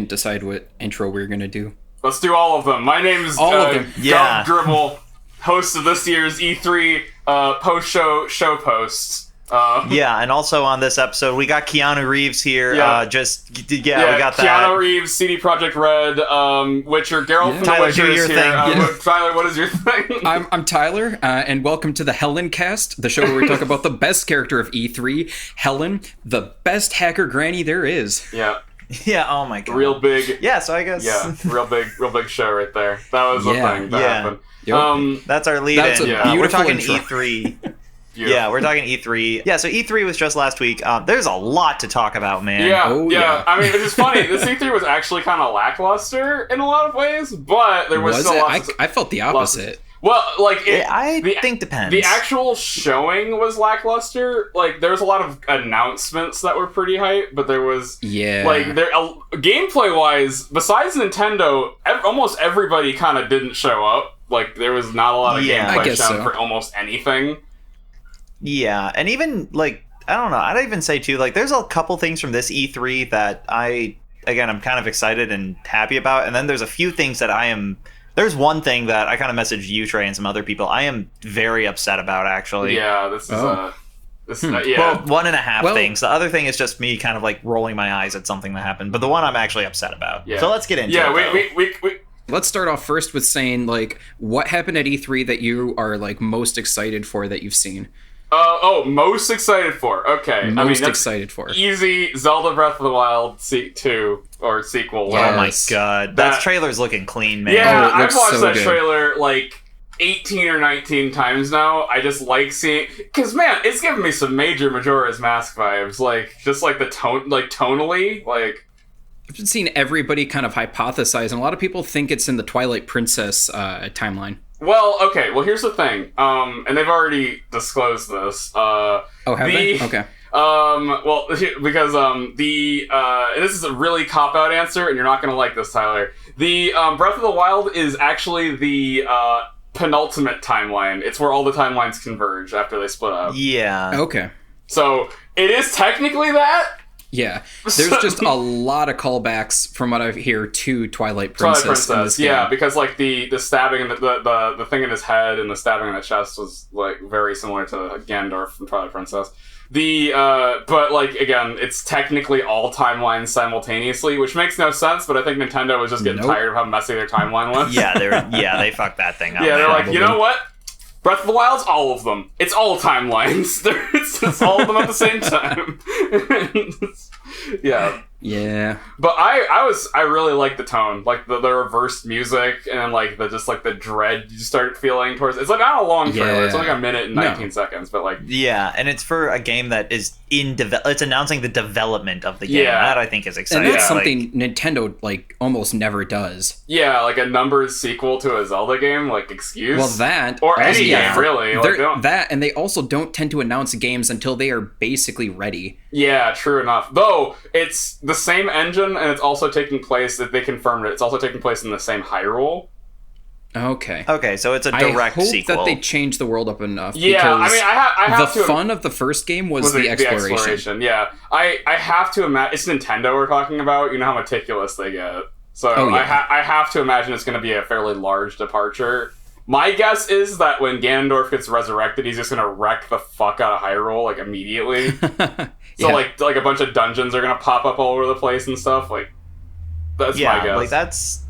didn't decide what intro we were going to do. Let's do all of them. My name is Yeah. Gov Dribble, host of this year's E3 post-show show posts. Yeah, and also on this episode, we got Keanu Reeves here. We got that. Keanu Reeves, CD Projekt Red, Witcher, Geralt from Tyler, The Witcher do is your here. thing. Tyler, what is your thing? I'm Tyler, and welcome to the Helen Cast, the show where we talk about the best character of E3, Helen, the best hacker granny there is. Yeah. Yeah, oh my god. Real big. Yeah, so I guess. Yeah, real big show right there. That was the thing that happened. Yep. That's our lead That's in. a We're beautiful talking intro. E3. Yeah, we're talking E3. Yeah, so E3 was just last week. There's a lot to talk about, man. Yeah, Oh, yeah. yeah. I mean, it's funny. This E3 was actually kind of lackluster in a lot of ways, but there was, Was still it? lots of... I felt the opposite. Well, like... I think depends. The actual showing was lackluster. Like, there was a lot of announcements that were pretty hype, but there was... Yeah. Like, gameplay-wise, besides Nintendo, almost everybody kind of didn't show up. Like, there was not a lot of I gameplay guess shown so. for almost anything. Yeah, and even, like, I don't know, I'd even say, too, like, there's a couple things from this E3 that I'm kind of excited and happy about, and then there's a few things that there's one thing that I kind of messaged you, Trey, and some other people I am very upset about, actually. Yeah, this is, Oh. yeah. Well, one and a half Well- things. The other thing is just me kind of, like, rolling my eyes at something that happened, but the one I'm actually upset about. Yeah. So let's get into yeah, it. we Let's start off first with saying, like, what happened at E3 that you are, like, most excited for that you've seen? most excited for. Okay. Most that's excited for. easy. Zelda Breath of the Wild 2 or sequel. Oh whatever. my Yes. god. That- That trailer's looking clean, man. Yeah, Oh, it I've looks watched so that good. trailer like 18 or 19 times now. I just like seeing, because man, it's giving me some major Majora's Mask vibes. Like, just like the tone, like tonally, like. I've been seeing everybody kind of hypothesize, and a lot of people think it's in the Twilight Princess timeline. Well, okay. Well, here's the thing. And they've already disclosed this. Oh, have they? Okay. Well, because and this is a really cop-out answer, and you're not gonna like this, Tyler. The Breath of the Wild is actually the penultimate timeline. It's where all the timelines converge after they split up. Yeah. Okay. So it is technically that. Yeah. There's just a lot of callbacks, from what I hear, to Twilight Princess. In this yeah, game. because like the stabbing and the thing in his head and the stabbing in the chest was like very similar to Ganondorf from Twilight Princess. But like again, it's technically all timelines simultaneously, which makes no sense. But I think Nintendo was just getting tired of how messy their timeline was. They fucked that thing up. Yeah, they're man. like, you know what? Breath of the Wild's all of them. It's all timelines. It's all of them at the same time. Yeah. Yeah. But I really like the tone, like the reversed music, and then like the dread you start feeling towards. It's like not a long trailer. Yeah. It's only like a minute and 19 seconds, but like Yeah, and it's for a game that is it's announcing the development of the game. Yeah. That I think is exciting. And that's Yeah. something Nintendo, like, almost never does. yeah, like a numbered sequel to a Zelda game. Like, excuse. Well, that... or also- any game really. Like, they don't- That, and they also don't tend to announce games until they are basically ready. Yeah, true enough. Though it's the same engine, and it's also taking place. That they confirmed it. It's also taking place in the same Hyrule. Okay. Okay, so it's a I direct hope sequel. that they change the world up enough. Yeah, because I mean, I have the to. fun of the first game was the exploration. Yeah, I have to imagine it's Nintendo we're talking about. You know how meticulous they get. So Oh, yeah. I have to imagine it's going to be a fairly large departure. My guess is that when Ganondorf gets resurrected, he's just going to wreck the fuck out of Hyrule like immediately. So Yeah. like a bunch of dungeons are going to pop up all over the place and stuff. Like that's my guess. like that's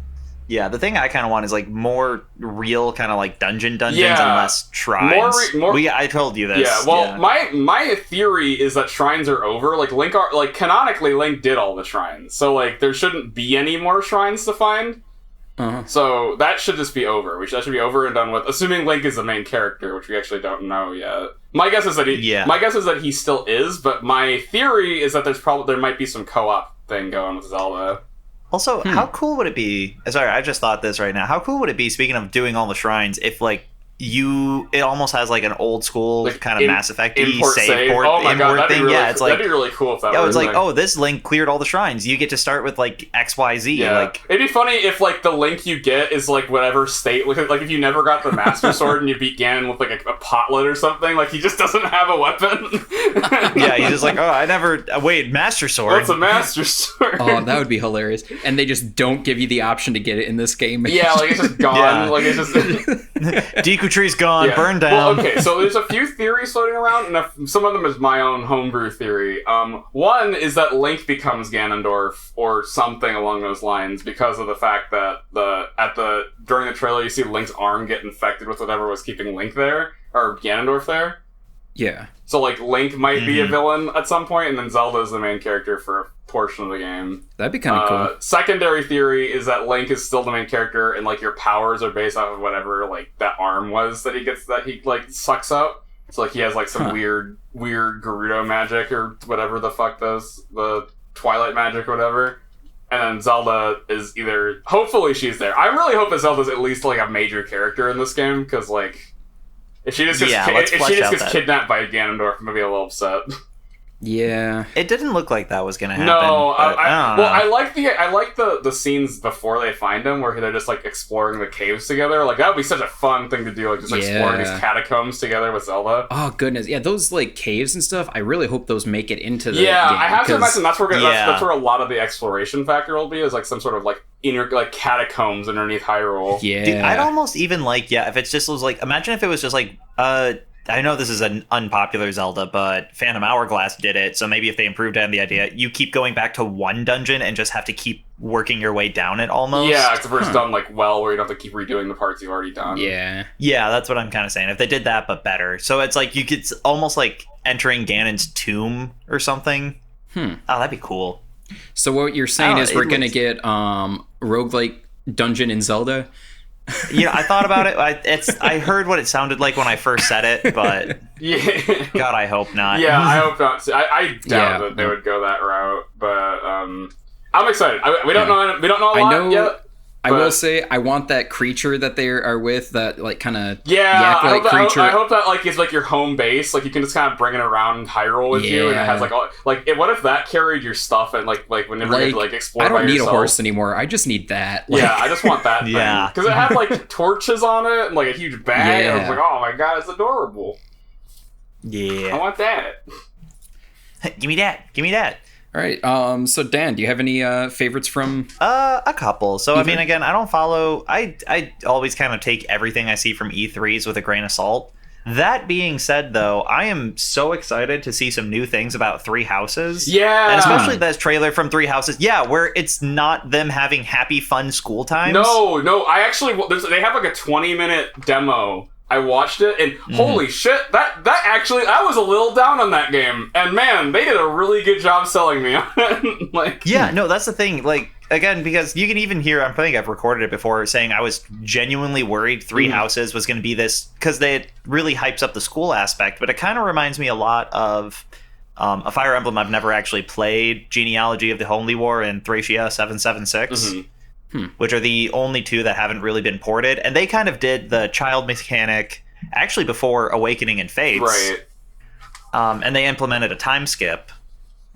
the thing I kind of want is like more real kind of like dungeons Yeah. and less shrines. More- I told you this. Yeah, well, my theory is that shrines are over. Like canonically, Link did all the shrines, so like there shouldn't be any more shrines to find. Uh-huh. So that should just be over. That should be over and done with. Assuming Link is the main character, which we actually don't know yet. My guess is that he still is, but my theory is that there might be some co-op thing going with Zelda. Also, how cool would it be? Sorry, I just thought this right now. How cool would it be? Speaking of doing all the shrines, if like it almost has like an old school Like kind of Mass Effect-y import save port Oh my god, import that'd be thing. really Yeah, it's that'd like be really cool if that yeah, were it's a like, thing. oh, this Link cleared all the shrines. You get to start with like XYZ. Yeah, Like it'd be funny if like the Link you get is like whatever state. Like if you never got the Master Sword and you beat Ganon with like a potlet or something. Like he just doesn't have a weapon. yeah, he's just like, oh, I never wait, Master Sword. What's a Master Sword? Oh, that would be hilarious. And they just don't give you the option to get it in this game. Yeah, like it's just gone. Yeah. Like it's just Deku Tree's gone, Yeah. burned down. Well, okay, so there's a few theories floating around, and some of them is my own homebrew theory. One is that Link becomes Ganondorf or something along those lines because of the fact that during the trailer you see Link's arm get infected with whatever was keeping Link there or Ganondorf there. Yeah. So like Link might be a villain at some point, and then Zelda is the main character for a portion of the game. That'd be kind of cool. Secondary theory is that Link is still the main character, and like your powers are based off of whatever like that arm was that he like sucks up. So like he has like some weird Gerudo magic or whatever the fuck the Twilight magic or whatever. And then Zelda is either hopefully she's there. I really hope that Zelda's at least like a major character in this game because like if she just gets kidnapped by Ganondorf, I'm gonna be a little upset. Yeah. It didn't look like that was gonna happen. No, but I don't know. I like the scenes before they find him where they're just like exploring the caves together. Like that would be such a fun thing to do, like just exploring these catacombs together with Zelda. Oh goodness, yeah, those like caves and stuff. I really hope those make it into the game. I have to imagine that's where Yeah. a lot of the exploration factor will be. Is like some sort of like inner like catacombs underneath Hyrule. Yeah, Dude, I'd almost even like, if it just was like, imagine if it was just like, I know this is an unpopular Zelda, but Phantom Hourglass did it, so maybe if they improved on the idea, you keep going back to one dungeon and just have to keep working your way down it almost. Yeah, except for it's done like well, where you don't have to keep redoing the parts you've already done. Yeah. Yeah, that's what I'm kind of saying. If they did that, but better. So it's like you could almost like entering Ganon's tomb or something. Oh, that'd be cool. So what you're saying is we're gonna looks- get roguelike dungeon in Zelda? I thought about it. I heard what it sounded like when I first said it, but Yeah. God, I hope not. Yeah, I hope not. I doubt that they would go that route, but I'm excited. We don't know. We don't know a lot yet. I will say I want that creature that they are with, that like kind of I yak-like creature. hope that like is like your home base. Like you can just kind of bring it around Hyrule with you, and it has like all like. What if that carried your stuff and like whenever you had to like explore? I don't by need yourself? a horse anymore. I just need that. Like, Yeah, I just want that. Yeah. because it had like torches on it and like a huge bag. And I was like, oh my god, it's adorable. I Yeah. want that. Give me that. Give me that. All right. So Dan, do you have any favorites from? A couple. So I E3? mean, again, I don't follow. I always kind of take everything I see from E3s with a grain of salt. That being said, though, I am so excited to see some new things about Three Houses. Yeah, And especially this trailer from Three Houses. Yeah, where it's not them having happy, fun school times. No. I actually they have like a 20-minute demo. I watched it and holy shit, that I was a little down on that game. And man, they did a really good job selling me on it. Like Yeah, no, that's the thing. Like, again, because you can even hear, I think I've recorded it before, saying I was genuinely worried Three Houses was going to be this, because it really hypes up the school aspect, but it kind of reminds me a lot of a Fire Emblem I've never actually played, Genealogy of the Holy War and Thracia 776. Which are the only two that haven't really been ported. And they kind of did the child mechanic actually before Awakening and Fates. Right. And they implemented a time skip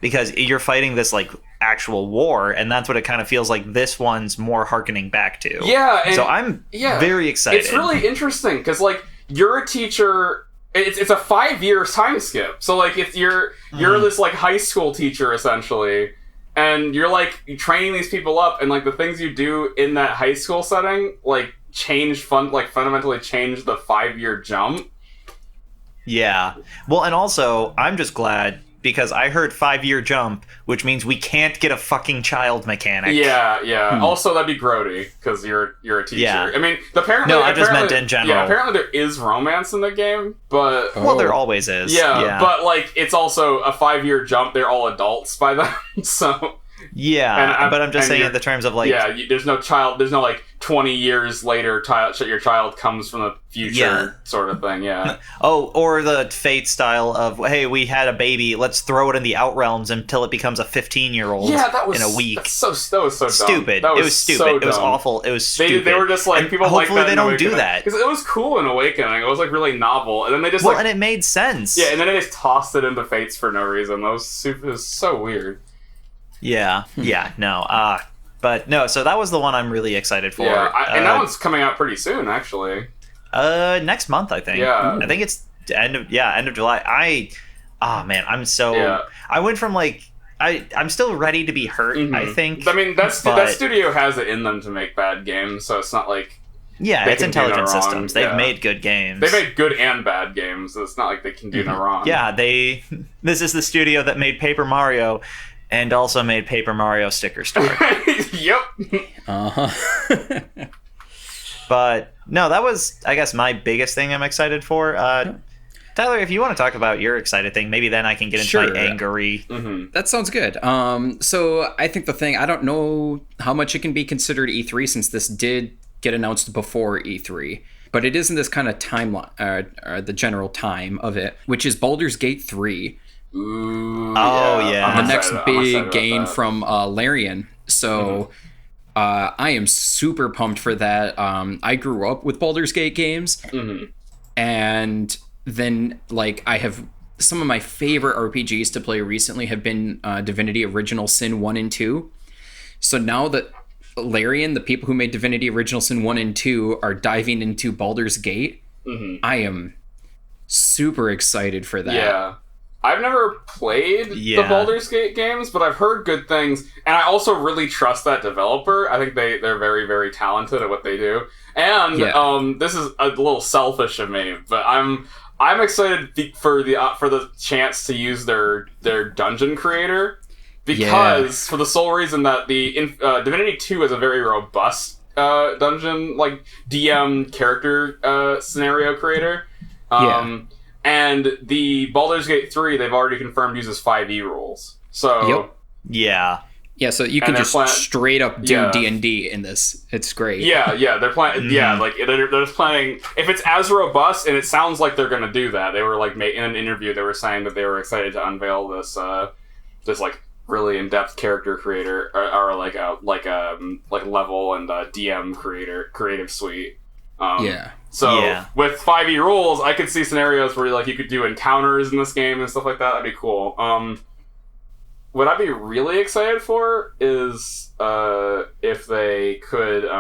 because you're fighting this like actual war, and that's what it kind of feels like this one's more harkening back to. Yeah, and so I'm very excited. It's really interesting because like you're a teacher. It's a 5-year time skip. So like if you're this like high school teacher essentially. And you're like training these people up, and like the things you do in that high school setting, like fundamentally change the 5-year jump. Yeah. Well, and also I'm just glad because I heard 5-year jump, which means we can't get a fucking child mechanic. Yeah. Also, that'd be grody because you're a teacher. Yeah. I mean, apparently. No, I just meant in general. Yeah, apparently there is romance in the game, but Well, there always is. yeah, but like it's also a 5-year jump. They're all adults by then, so. Yeah, but I'm just saying in the terms of like... Yeah, there's no child, there's no like 20 years later, your child comes from the future, sort of thing. Yeah. Or the Fate style of, hey, we had a baby, let's throw it in the Outrealms until it becomes a 15-year-old. Yeah, that was in a week. That was so stupid. Dumb. It was stupid. So it was dumb. awful. It was stupid. They were just like, and people hopefully like that they don't do that, because it was cool in Awakening. It was like really novel, and then they just and it made sense. Yeah, and then they just tossed it into Fates for no reason. It was so weird. Yeah. No. But no. So that was the one I'm really excited for. Yeah, and that one's coming out pretty soon, actually. Next month, I think. Yeah. I think it's end of July. I went from like I'm still ready to be hurt. Mm-hmm. I think. I mean, that studio has it in them to make bad games, so it's not like it's Intelligent no Systems. They've made good games. They made good and bad games. So it's not like they can do no wrong. Yeah, this is the studio that made Paper Mario, and also made Paper Mario Sticker Store. Yep. But no, that was, I guess, my biggest thing I'm excited for. Tyler, if you want to talk about your excited thing, maybe then I can get into my angery. Mm-hmm. That sounds good. So I think I don't know how much it can be considered E3 since this did get announced before E3, but it is in this kind of timeline, the general time of it, which is Baldur's Gate 3. Ooh, the next big game from Larian. So I am super pumped for that. I grew up with Baldur's Gate games, and then I have some of my favorite RPGs to play recently have been Divinity Original Sin 1 and 2. So now that Larian, the people who made Divinity Original Sin 1 and 2, are diving into Baldur's Gate, I am super excited for that. Yeah. I've never played the Baldur's Gate games, but I've heard good things, and I also really trust that developer. I think they're very, very talented at what they do. And this is a little selfish of me, but I'm excited for the chance to use their dungeon creator, because for the sole reason that the Divinity 2 is a very robust dungeon DM character scenario creator. And the Baldur's Gate 3, they've already confirmed, uses 5e rules. So yeah, so you can just straight up do D&D in this. It's great. They're planning. They're just planning. If it's as robust, and it sounds like they're going to do that. They were in an interview, they were saying that they were excited to unveil this really in-depth character creator or level and DM creative suite. So with 5e rules, I could see scenarios where you could do encounters in this game and stuff like that. That'd be cool. What I'd be really excited for is if they could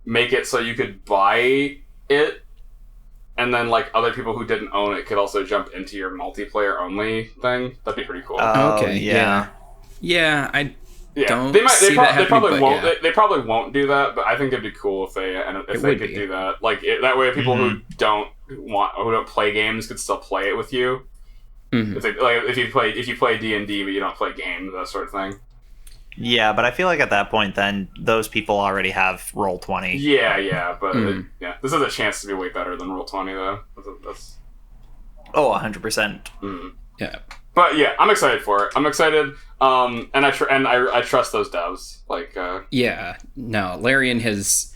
make it so you could buy it, and then other people who didn't own it could also jump into your multiplayer only thing. That'd be pretty cool. Okay. They probably won't do that, but I think it'd be cool if they could do that. That way, people who don't play games could still play it with you. If you play D&D but you don't play games, that sort of thing. Yeah, but I feel like at that point, then those people already have Roll20. But this is a chance to be way better than Roll20, though. That's 100%. Yeah. But yeah, I'm excited for it. I'm excited, and I trust those devs. Larian has.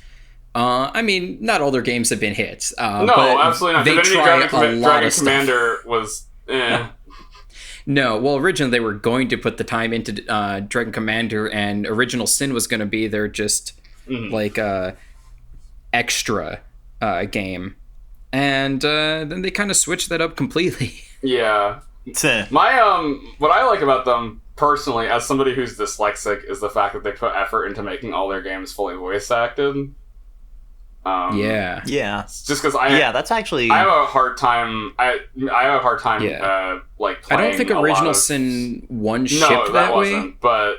Not all their games have been hits. No, absolutely not. They Divinity Dragon Commander was. No, well, originally they were going to put the time into Dragon Commander, and Original Sin was going to be their just extra game, and then they kind of switched that up completely. Yeah. My what I like about them personally, as somebody who's dyslexic, is the fact that they put effort into making all their games fully voice acted. Just because that's actually I have a hard time. I have a hard time playing. I don't think Original Sin 1 shipped that way. Wasn't, but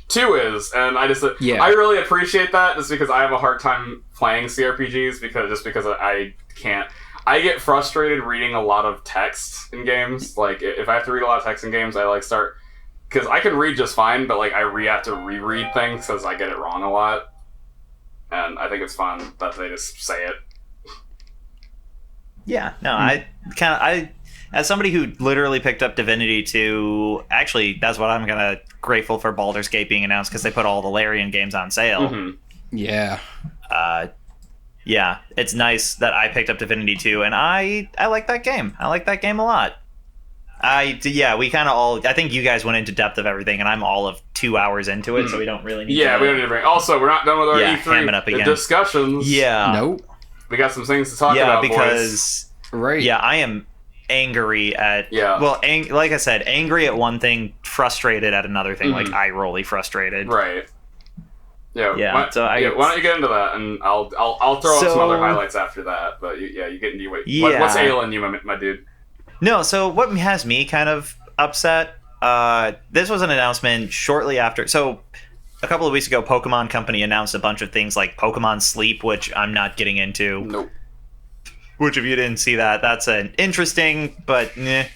2 is, and I really appreciate that, just because I have a hard time playing CRPGs because I can't. I get frustrated reading a lot of text in games. If I have to read a lot of text in games, I start... Because I can read just fine, but I have to reread things because I get it wrong a lot. And I think it's fun that they just say it. Yeah, no, I as somebody who literally picked up Divinity 2, actually, that's what I'm grateful for Baldur's Gate being announced, because they put all the Larian games on sale. Yeah. Yeah, it's nice that I picked up Divinity 2, and I like that game. I like that game a lot. We kind of all. I think you guys went into depth of everything, and I'm all of 2 hours into it, so we don't really need. Yeah, to, we don't need to bring. Also, we're not done with our ham it up E3 again. discussions. Yeah. Nope. We got some things to talk about, because right. Yeah, I am angry at. Yeah. Well, like I said, angry at one thing, frustrated at another thing, like eye-rolly frustrated. Right. Yeah. Yeah. Why don't you get into that, and I'll throw up some other highlights after that. But you get into what's ailing you, my dude? No. So what has me kind of upset? This was an announcement shortly after. So a couple of weeks ago, Pokemon Company announced a bunch of things like Pokemon Sleep, which I'm not getting into. Nope. Which, if you didn't see that, that's an interesting, but eh.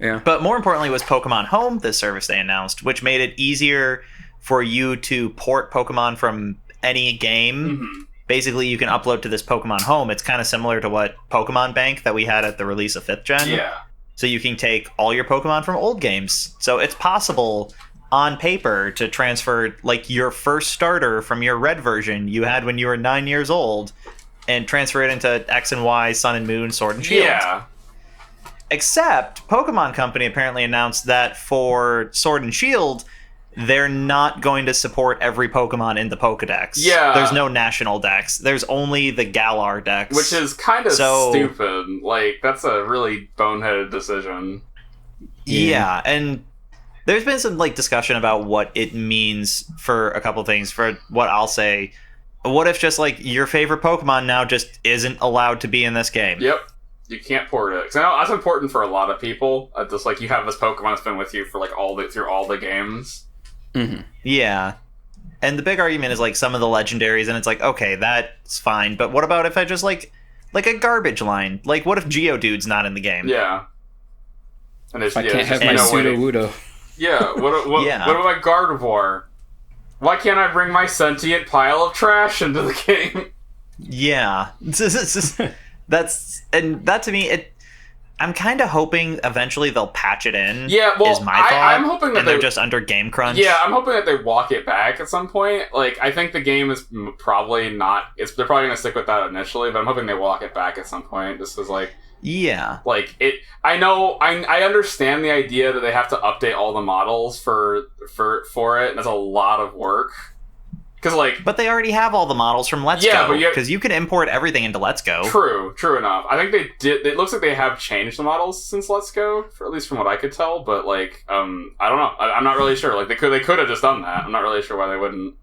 Yeah. But more importantly was Pokemon Home, this service they announced, which made it easier for you to port Pokemon from any game. Mm-hmm. Basically, you can upload to this Pokemon Home. It's kind of similar to what Pokemon Bank that we had at the release of 5th Gen. Yeah. So you can take all your Pokemon from old games. So it's possible on paper to transfer like your first starter from your red version you had when you were 9 years old and transfer it into X and Y, Sun and Moon, Sword and Shield. Yeah. Except Pokemon Company apparently announced that for Sword and Shield, they're not going to support every Pokemon in the Pokedex. Yeah. There's no national dex. There's only the Galar dex. Which is kind of stupid. Like, that's a really boneheaded decision. Yeah, and there's been some like discussion about what it means for a couple things. For what I'll say, what if just like your favorite Pokemon now just isn't allowed to be in this game? Yep. You can't port it. Because I know that's important for a lot of people. Just like you have this Pokemon that's been with you for like through all the games. Mm-hmm. Yeah. And the big argument is like some of the legendaries, and it's like, okay, that's fine. But what about if I just like a garbage line? Like, what if Geodude's not in the game? Yeah. And if I can't have my Sudowoodo. Yeah. What about my Gardevoir? Why can't I bring my sentient pile of trash into the game? Yeah. That to me, I'm kind of hoping eventually they'll patch it in. Yeah, well, is my thought, I'm hoping that they're just under game crunch. Yeah, I'm hoping that they walk it back at some point. Like, I think the game is probably not. They're probably going to stick with that initially, but I'm hoping they walk it back at some point. Just because, like, yeah, like it. I know. I understand the idea that they have to update all the models for it. And that's a lot of work. Because but they already have all the models from Let's Go. Because you can import everything into Let's Go. True enough. I think they did. It looks like they have changed the models since Let's Go, at least from what I could tell. But like, I don't know. I'm not really sure. Like they could have just done that. I'm not really sure why they wouldn't.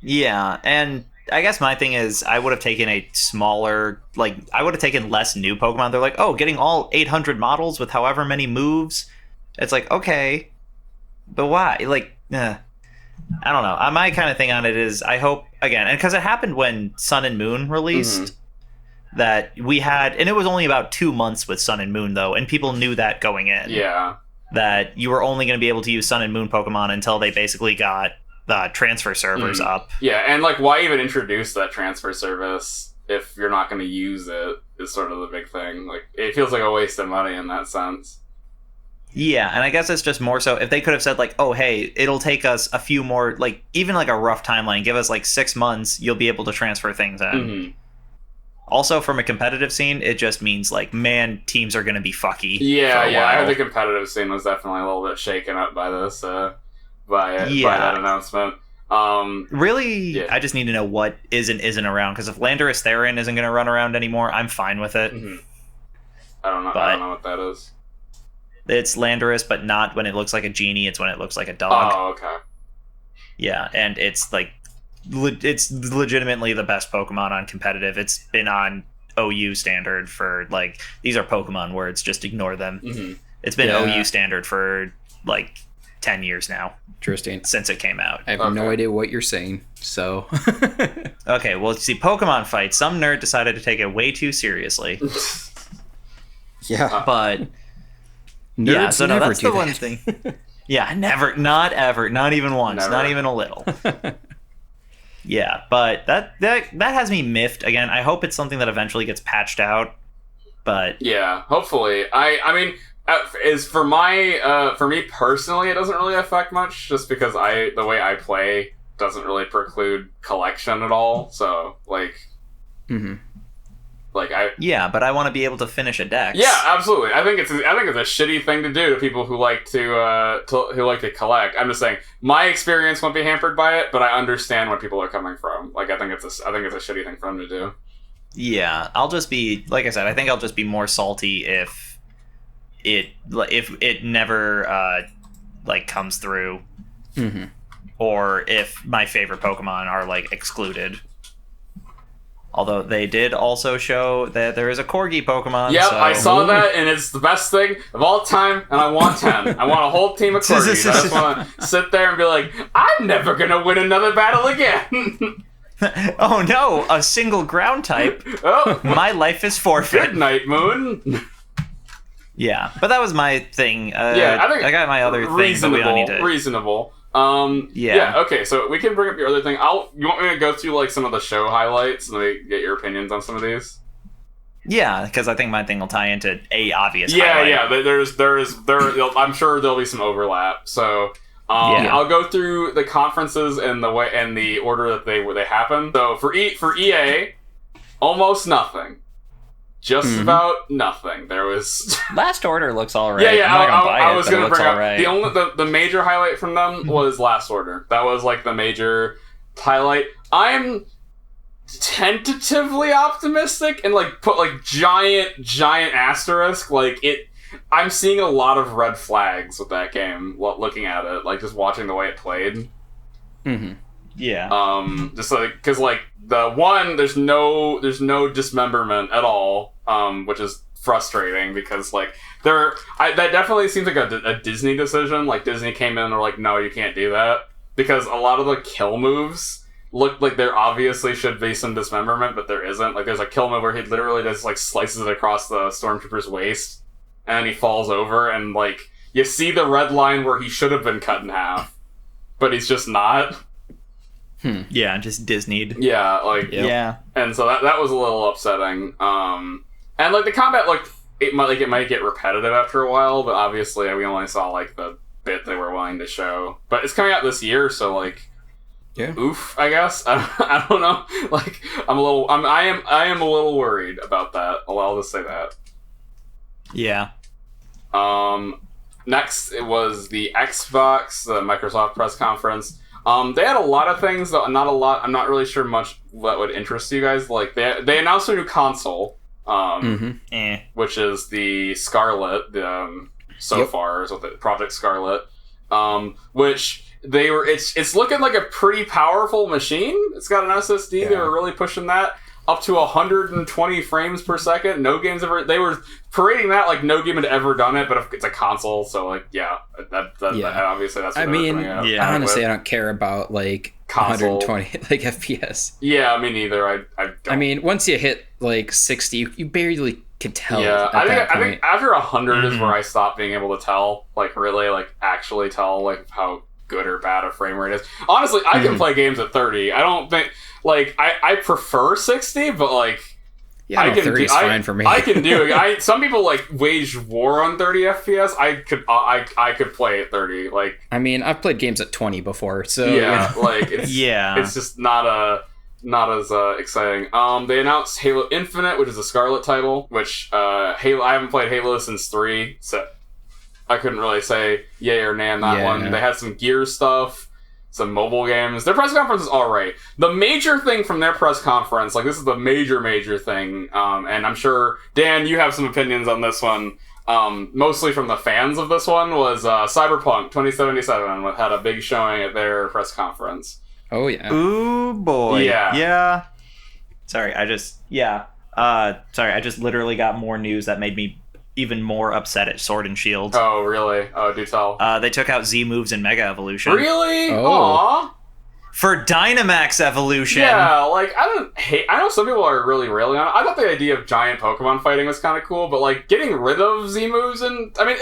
Yeah, and I guess my thing is I would have taken a smaller, like I would have taken less new Pokemon. They're like, oh, getting all 800 models with however many moves. It's like, okay, but why? Like, I don't know. My kind of thing on it is I hope, again, and because it happened when Sun and Moon released, that we had, and it was only about 2 months with Sun and Moon, though, and people knew that going in. Yeah. That you were only going to be able to use Sun and Moon Pokemon until they basically got the transfer servers up. Yeah, and like, why even introduce that transfer service if you're not going to use it is sort of the big thing. Like, it feels like a waste of money in that sense. Yeah, and I guess it's just more so if they could have said like, oh, hey, it'll take us a few more, like even like a rough timeline, give us like 6 months, you'll be able to transfer things in. Mm-hmm. Also, from a competitive scene, it just means like, man, teams are going to be fucky. Yeah. I heard the competitive scene was definitely a little bit shaken up by this, by that announcement. Really, I just need to know what is and isn't around, because if Landorus Theron isn't going to run around anymore, I'm fine with it. Mm-hmm. I don't know what that is. It's Landorus, but not when it looks like a genie. It's when it looks like a dog. Oh, okay. Yeah, and it's like it's legitimately the best Pokemon on competitive. It's been on OU standard for like, these are Pokemon words, just ignore them. Mm-hmm. It's been OU standard for like 10 years now. Interesting. Since it came out. I have no idea what you're saying, so. Okay, well, see, Pokemon Fight, some nerd decided to take it way too seriously. Yeah. But nerds yeah, so never that's do the one thing. Yeah, never, not ever, not even once, not even a little. Yeah, but that has me miffed. Again, I hope it's something that eventually gets patched out. But yeah, hopefully. I mean, is for me personally, it doesn't really affect much, just because the way I play doesn't really preclude collection at all. So like, like but I want to be able to finish a deck. Yeah, absolutely. I think it's a shitty thing to do to people who like to collect. I'm just saying my experience won't be hampered by it, but I understand where people are coming from. Like I think it's a shitty thing for them to do. Yeah, I'll just be like I said. I think I'll just be more salty if it never like comes through, or if my favorite Pokemon are like excluded. Although they did also show that there is a Corgi Pokemon. Yep, so... I saw that, and it's the best thing of all time, and I want 10. I want a whole team of Corgis. I just want to sit there and be like, I'm never going to win another battle again. Oh no, a single ground type. Oh, my life is forfeit. Good night, Moon. Yeah, but that was my thing. I think I got my other thing, but we don't need to... Reasonable. Okay, so we can bring up your other thing. You want me to go through like some of the show highlights and maybe get your opinions on some of these? Yeah, because I think my thing will tie into a obvious highlight. Yeah. I'm sure there'll be some overlap. So I'll go through the conferences and the order that they happen. So for EA, almost nothing. Just about nothing. There was Last Order looks all right. Yeah. I was going to bring up right. the major highlight from them was Last Order. That was like the major highlight. I'm tentatively optimistic and like put like giant asterisk. Like I'm seeing a lot of red flags with that game. Looking at it, like just watching the way it played. Yeah. Just like because like the one there's no dismemberment at all, which is frustrating because like that definitely seems like a Disney decision. Like Disney came in and they're like, no, you can't do that because a lot of the kill moves look like there obviously should be some dismemberment, but there isn't. Like there's a kill move where he literally just like slices it across the stormtrooper's waist and then he falls over and like you see the red line where he should have been cut in half, but he's just not. Yeah, just Disney'd. Yeah, like yeah, and so that was a little upsetting. And like the combat, it might get repetitive after a while, but obviously we only saw like the bit they were willing to show. But it's coming out this year, so like, oof, I guess I don't know. Like I am a little worried about that. I'll just say that. Yeah. Next, it was the Xbox, the Microsoft press conference. They had a lot of things, though not a lot. I'm not really sure much what would interest you guys. Like they announced a new console, which is the Scarlet. Far is what the Project Scarlet, which it's looking like a pretty powerful machine. It's got an SSD. They were really pushing that up to 120 frames per second. They were parading that like no game had ever done it, but if it's a console, so like that obviously that's what honestly I don't care about like console. 120 like FPS. Yeah, me neither. I don't. I mean, once you hit like 60, you barely can tell. Yeah, I think after 100 is where I stopped being able to tell, like really like actually tell like how good or bad a frame rate is. Honestly, I can play games at 30. I don't think like I prefer 60, but like I can 30 is fine for me. I can do it. Some people like wage war on 30 FPS. I could play at 30. Like I mean, I've played games at 20 before, so like it's it's just not as exciting. They announced Halo Infinite, which is a Scarlet title, which I haven't played Halo since 3, so I couldn't really say yay or nay on that one. They had some Gears stuff, some mobile games. Their press conference is alright. The major thing from their press conference, like this is the major thing, and I'm sure, Dan, you have some opinions on this one, mostly from the fans of this one, was Cyberpunk 2077 had a big showing at their press conference. Oh, yeah. Ooh, boy. Yeah. Yeah. Sorry, I just literally got more news that made me even more upset at Sword and Shield. Oh, really? Oh, do tell. They took out Z moves in Mega Evolution. Really? Oh. Aww. For Dynamax Evolution. Yeah, like, I know some people are really railing on it. I thought the idea of giant Pokemon fighting was kind of cool, but, like, getting rid of Z moves and... I mean,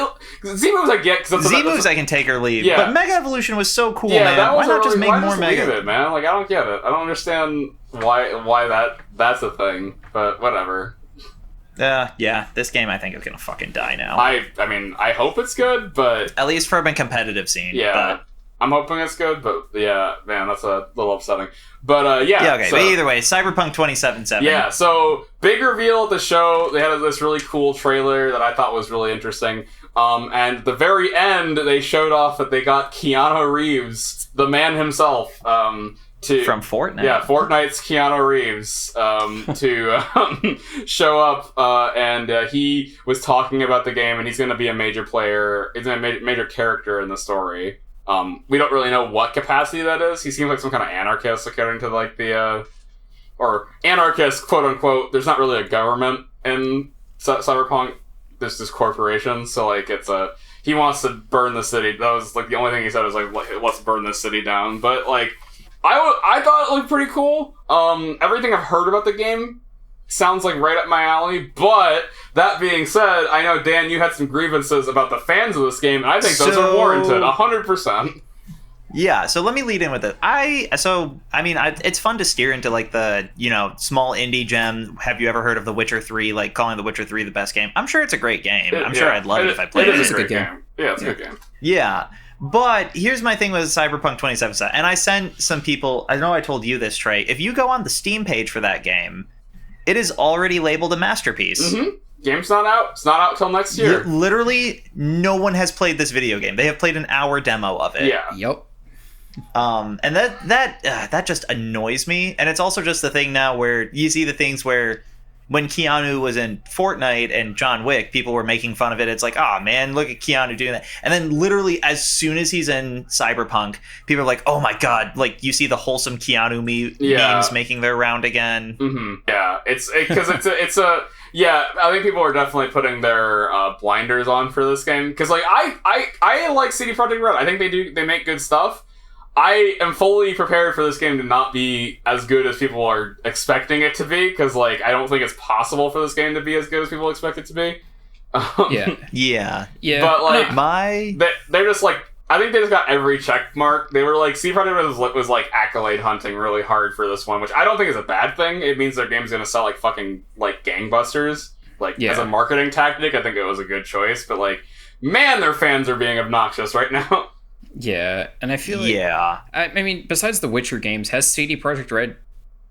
Z moves I get... Z moves I can take or leave. Yeah. But Mega Evolution was so cool, man. Why not just make more Mega? Leave it, man? Like, I don't get it. I don't understand why that's a thing, but whatever. Yeah, this game I think is gonna fucking die now. I mean, I hope it's good, but... At least from a competitive scene. Yeah. I'm hoping it's good, but yeah, man, that's a little upsetting. But yeah. Okay, but either way, Cyberpunk 2077. Yeah, so big reveal at the show. They had this really cool trailer that I thought was really interesting. And at the very end, they showed off that they got Keanu Reeves, the man himself, from Fortnite. Yeah, Fortnite's Keanu Reeves to show up, and he was talking about the game, and he's going to be a major player. He's a major character in the story. We don't really know what capacity that is. He seems like some kind of anarchist, according to like or anarchist, quote unquote. There's not really a government in Cyberpunk. There's this corporation, so like he wants to burn the city. That was like the only thing he said was like let's burn this city down. But like I thought it looked pretty cool. Everything I've heard about the game sounds like right up my alley, but that being said, I know, Dan, you had some grievances about the fans of this game, and I think those are warranted, 100%. Yeah, so let me lead in with it. It's fun to steer into, like, the, small indie gem. Have you ever heard of The Witcher 3, like, calling The Witcher 3 the best game? I'm sure it's a great game. I'm sure I'd love it if I played it. It is a good game. Yeah, it's a good game. Yeah. But here's my thing with Cyberpunk 2077, and I sent some people, I know I told you this, Trey, if you go on the Steam page for that game, it is already labeled a masterpiece. Mm-hmm. Game's not out. It's not out till next year. Literally, no one has played this video game. They have played an hour demo of it. Yeah. Yep. And that just annoys me. And it's also just the thing now where you see the things where when Keanu was in Fortnite and John Wick, people were making fun of it. It's like, oh man, look at Keanu doing that. And then literally as soon as he's in Cyberpunk, people are like, oh my god, like you see the wholesome Keanu memes making their round again. Mm-hmm. Yeah, it's I think people are definitely putting their blinders on for this game because like I like CD Projekt Red. I think they make good stuff. I am fully prepared for this game to not be as good as people are expecting it to be, because like I don't think it's possible for this game to be as good as people expect it to be. Yeah. But like they're just like, I think they just got every check mark. They were like, CD Projekt was like accolade hunting really hard for this one, which I don't think is a bad thing. It means their game's gonna sell like fucking like gangbusters. Like as a marketing tactic, I think it was a good choice. But like, man, their fans are being obnoxious right now. Yeah, and I feel like... Yeah. I mean, besides the Witcher games, has CD Projekt Red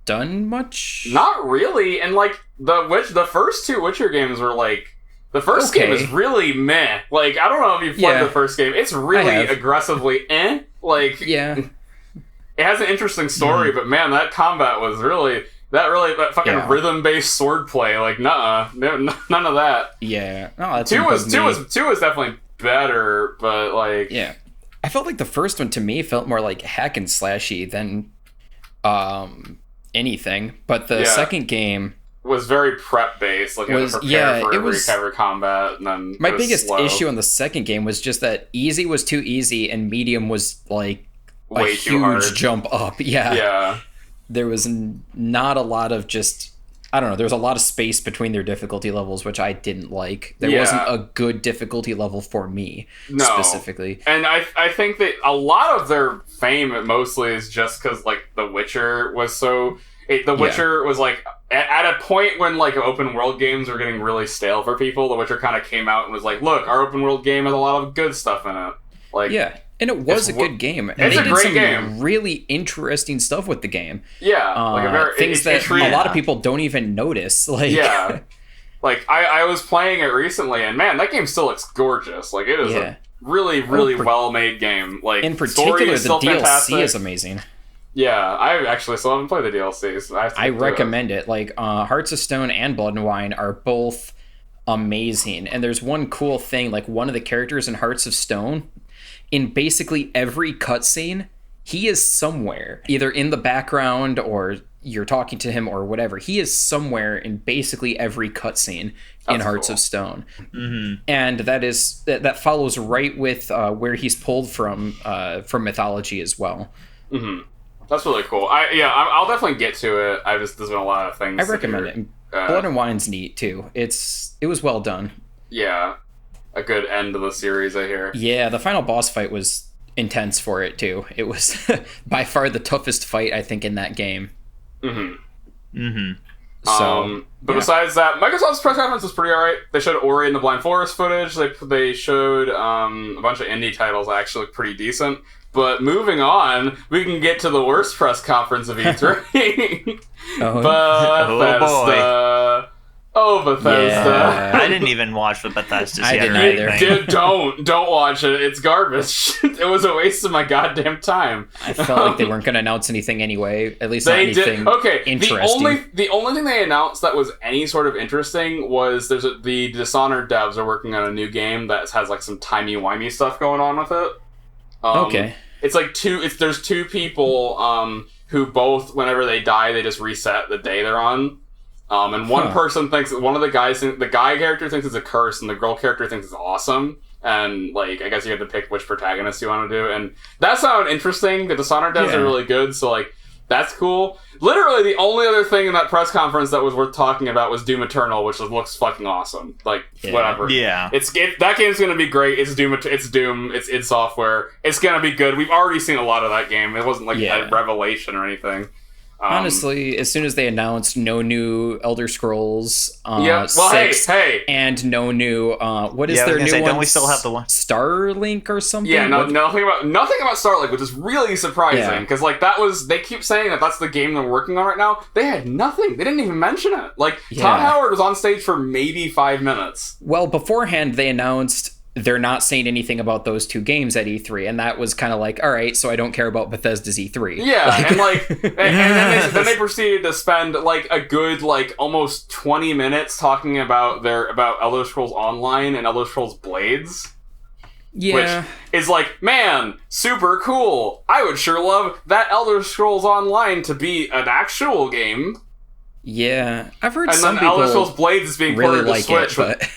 done much? Not really, and like, the first two Witcher games were like... The first game is really meh. Like, I don't know if you've played the first game. It's really aggressively Like... Yeah. It has an interesting story, but man, that combat was really... That fucking rhythm-based swordplay, like, none of that. Yeah. No, two was definitely better, but like... Yeah. I felt like the first one to me felt more like hack and slashy than anything, but the second game was very prep based. Like, it was recover combat, and then my biggest issue in the second game was just that easy was too easy and medium was like way a too hard. Huge jump up. Yeah, there was not a lot of just. I don't know, there was a lot of space between their difficulty levels, which I didn't like. There wasn't a good difficulty level for me, specifically. And I think that a lot of their fame mostly is just because, like, The Witcher was so... The Witcher was, like, at a point when, like, open world games were getting really stale for people, The Witcher kind of came out and was like, look, our open world game has a lot of good stuff in it. Like, yeah. And it was a good game. It's a great game. Really interesting stuff with the game. Yeah, things that a lot of people don't even notice. Like, like I was playing it recently, and man, that game still looks gorgeous. Like, it is a really, really well-made game. Like, in particular, the DLC fantastic. is amazing. Yeah, I actually still haven't played the DLC, so I recommend it. Like, Hearts of Stone and Blood and Wine are both amazing, and there's one cool thing. Like, one of the characters in Hearts of Stone, in basically every cutscene, he is somewhere, either in the background or you're talking to him or whatever. He is somewhere in basically every cutscene in Hearts of Stone. Mm-hmm. And that follows right with where he's pulled from mythology as well. Mm-hmm. That's really cool. I'll definitely get to it. There's been a lot of things. I recommend it. Blood and Wine's neat too. It was well done. Yeah. A good end to the series, I hear. Yeah, the final boss fight was intense for it too. It was by far the toughest fight, I think, in that game. Mm-hmm. Mm-hmm. But besides that, Microsoft's press conference was pretty alright. They showed Ori and the Blind Forest footage. They showed a bunch of indie titles that actually look pretty decent. But moving on, we can get to the worst press conference of E3. Bethesda. Oh, Bethesda. Yeah. I didn't even watch the Bethesda yet. I didn't either. Don't watch it. It's garbage. It was a waste of my goddamn time. I felt like they weren't going to announce anything anyway. At least not anything interesting. The only thing they announced that was any sort of interesting was the Dishonored devs are working on a new game that has like some timey-wimey stuff going on with it. Okay. It's like there's two people who both, whenever they die, they just reset the day they're on. And one person thinks one of the guy character thinks it's a curse, and the girl character thinks it's awesome. And like, I guess you have to pick which protagonist you want to do, and that sounded interesting. The Dishonored devs are really good, so like that's cool. Literally, the only other thing in that press conference that was worth talking about was Doom Eternal, which looks fucking awesome. Like whatever, that game's gonna be great. It's Doom. It's id Software. It's gonna be good. We've already seen a lot of that game. It wasn't like a revelation or anything. Honestly, as soon as they announced no new Elder Scrolls 6 hey, and no new what is their new one? Don't we still have the one Starlink or something? Yeah, nothing about Starlink, which is really surprising because like they keep saying that that's the game they're working on right now. They had nothing. They didn't even mention it. Like Todd Howard was on stage for maybe 5 minutes. Well, beforehand they announced they're not saying anything about those two games at E3, and that was kind of like, all right, so I don't care about Bethesda's E3. Yeah, and then they proceeded to spend like a good like almost 20 minutes talking about Elder Scrolls Online and Elder Scrolls Blades. Yeah. Which is like, man, super cool. I would sure love that Elder Scrolls Online to be an actual game. Yeah, I've heard and some then people Elder Scrolls Blades is being really ported to Switch, but...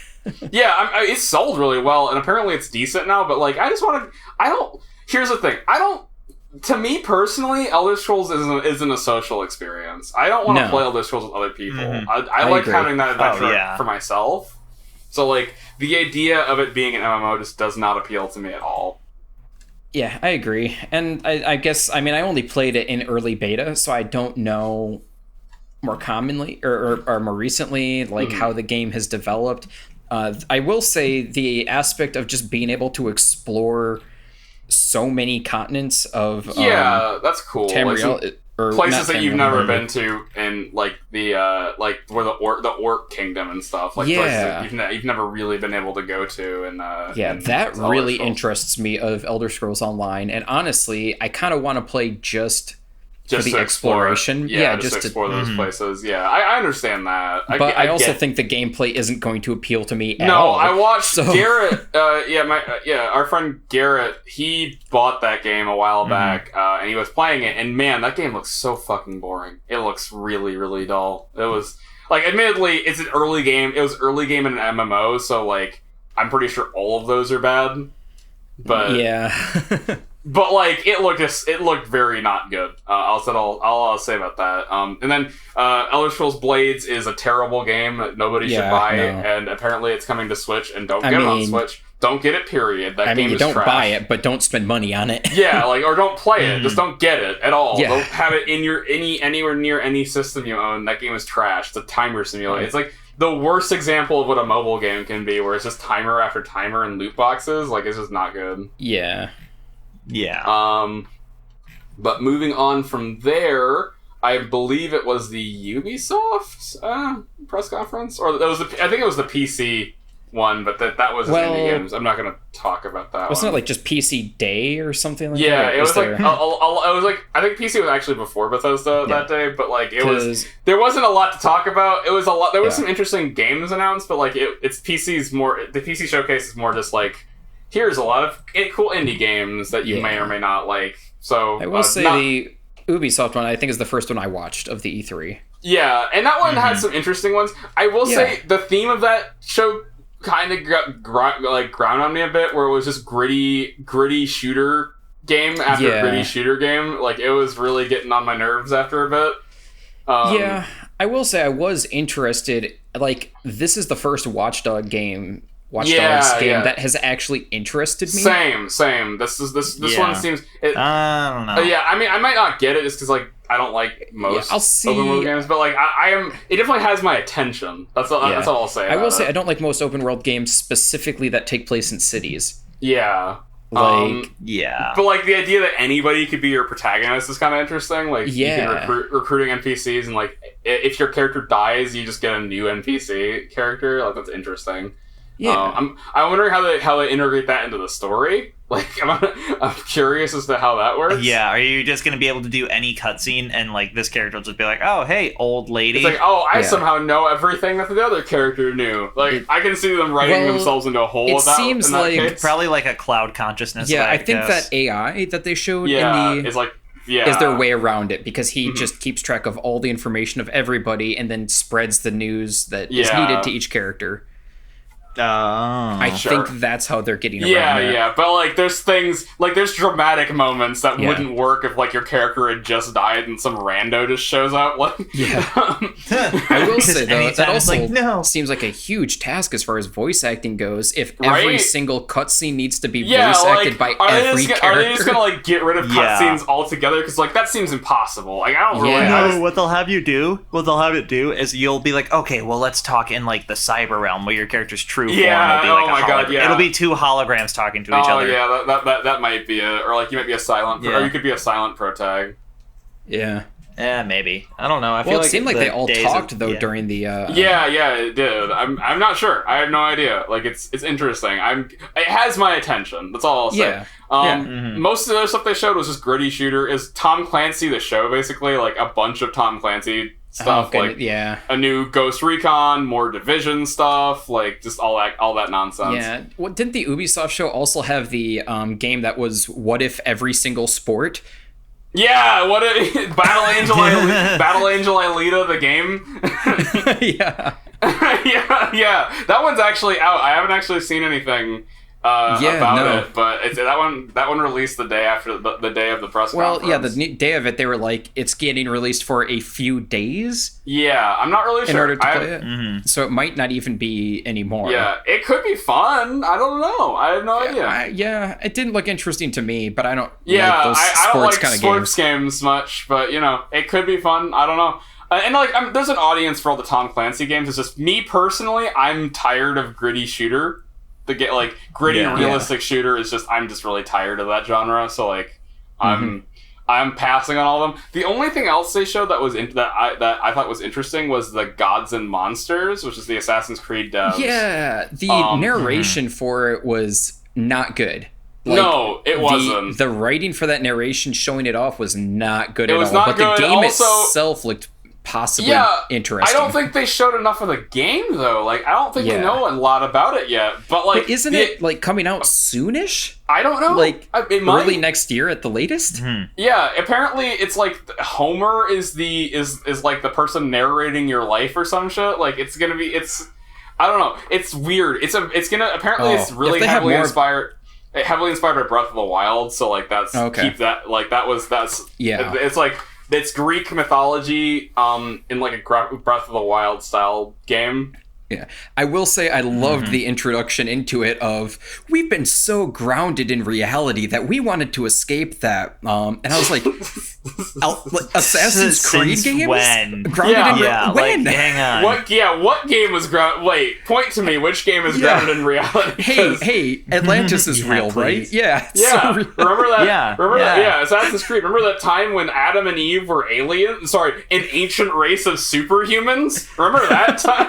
Yeah, it's sold really well, and apparently it's decent now, but, like, here's the thing, to me personally, Elder Scrolls isn't a social experience. I don't want to play Elder Scrolls with other people. Mm-hmm. I like agree. having that adventure for myself. So, like, the idea of it being an MMO just does not appeal to me at all. Yeah, I agree. And I guess, I mean, I only played it in early beta, so I don't know more commonly, or more recently, like, how the game has developed. I will say the aspect of just being able to explore so many continents of that's cool. Tamriel, or places that you've never been to, in like the like where the Orc Kingdom and stuff, like places that you've never really been able to go to, and that really interests me of Elder Scrolls Online. And honestly, I kind of want to play just for the exploration. Just to explore those places. Yeah, I understand that. But I also think the gameplay isn't going to appeal to me at all. No, I watched Garrett. Our friend Garrett. He bought that game a while back, and he was playing it. And man, that game looks so fucking boring. It looks really, really dull. It was like, admittedly, it's an early game. It was early game in an MMO, so like, I'm pretty sure all of those are bad. But yeah. But like it looked very not good. I'll say about that. And then Elder Scrolls Blades is a terrible game that nobody should buy, and apparently it's coming to Switch. And don't get it on Switch. Don't get it. Period. That game is trash. Don't buy it, but don't spend money on it. Yeah, like, or don't play it. Just don't get it at all. Yeah. Don't have it in your anywhere near any system you own. That game is trash. It's a timer simulator. It's like the worst example of what a mobile game can be, where it's just timer after timer and loot boxes. Like, it's just not good. Yeah. Yeah. But moving on from there, I believe it was the Ubisoft press conference, or that was I think it was the PC one, but that was indie games. I'm not going to talk about that. Wasn't it like just PC Day or something like that? Yeah, it was like it was like, I think PC was actually before Bethesda that day, but like there wasn't a lot to talk about. It was a lot. There was some interesting games announced, but like it's PC's more. The PC showcase is more just like, here's a lot of cool indie games that you may or may not like. So I will say the Ubisoft one, I think, is the first one I watched of the E3. Yeah, and that one had some interesting ones. I will say the theme of that show kind of got ground on me a bit, where it was just gritty shooter game after gritty shooter game. Like, it was really getting on my nerves after a bit. I will say I was interested. Like, this is the first Watchdog game Watch Dogs game that has actually interested me. Same. This one seems. I don't know. Yeah, I mean, I might not get it just because like I don't like most open world games, but like I am. It definitely has my attention. That's all I'll say. I will say I don't like most open world games specifically that take place in cities. Yeah. But like the idea that anybody could be your protagonist is kind of interesting. Like you can recruiting NPCs, and like if your character dies, you just get a new NPC character. Like that's interesting. Yeah, I'm wondering how they integrate that into the story. Like I'm curious as to how that works. Yeah, are you just gonna be able to do any cutscene and like this character will just be like, oh hey, old lady? It's like, oh, I somehow know everything that the other character knew. Like I can see them writing themselves into a hole. It seems like probably like a cloud consciousness. Yeah, I think that AI that they showed is like. Yeah. Is their way around it, because he just keeps track of all the information of everybody and then spreads the news that is needed to each character. I think that's how they're getting around it. Yeah, but like there's things like there's dramatic moments that wouldn't work if like your character had just died and some rando just shows up. Like, I will say though that also seems like a huge task as far as voice acting goes. If every single cutscene needs to be voice acted by every character, are they just gonna like get rid of cutscenes altogether? Because like that seems impossible. Like I don't really. What they'll have you do, is you'll be like, okay, well let's talk in like the cyber realm where your character's true. Yeah, form will be like it'll be two holograms talking to each other. Oh yeah, that might be it. Or like you might be a silent, or you could be a silent protag. Yeah. Yeah, maybe. I don't know. I feel like it seemed like they all talked during the. Yeah, it did. I'm not sure. I have no idea. Like it's interesting. It has my attention. That's all I'll say. Most of the stuff they showed was just gritty shooter. Is Tom Clancy the show basically like a bunch of Tom Clancy stuff, a new Ghost Recon, more Division stuff, like just all that nonsense. Yeah. Well, didn't the Ubisoft show also have the game that was What If Every Single Sport? Yeah, what if Battle Angel Alita the game? yeah. That one's actually out. I haven't actually seen anything about it, but it's that one released the day after the day of the press conference. Well, the day of it, they were like, it's getting released for a few days. Yeah, I'm not really sure. In order to play it. So it might not even be anymore. Yeah, it could be fun. I don't know. I have no idea. It didn't look interesting to me, but I don't like those I don't like kind of sports games much, but it could be fun. I don't know. And like, there's an audience for all the Tom Clancy games. It's just me personally, I'm tired of gritty shooter. The gritty realistic shooter is just I'm just really tired of that genre. So like I'm passing on all of them. The only thing else they showed that was that I thought was interesting was the Gods and Monsters, which is the Assassin's Creed devs. Yeah, the narration for it was not good. No, it wasn't. The writing for that narration showing it off was not good at all. Not but good. The game itself looked possibly interesting. I don't think they showed enough of the game though. Like I don't think we know a lot about it yet. But like, isn't it like coming out soonish? I don't know. Like early next year at the latest. Mm-hmm. Yeah, apparently it's like Homer is like the person narrating your life or some shit. Like it's gonna be I don't know. It's weird. It's really heavily inspired. Heavily inspired by Breath of the Wild. So like keep that like that's It's like. It's Greek mythology in like a Breath of the Wild style game. Yeah, I will say I loved the introduction into it of we've been so grounded in reality that we wanted to escape that. And I was like, Assassin's Creed games? When? Grounded in when? Like, hang on. What game was grounded? Wait, point to me. Which game is grounded in reality? Hey, Atlantis is real, right? Yeah. Yeah. Remember that? Remember that? Yeah, Assassin's Creed. Remember that time when Adam and Eve were aliens? Sorry, an ancient race of superhumans? Remember that time?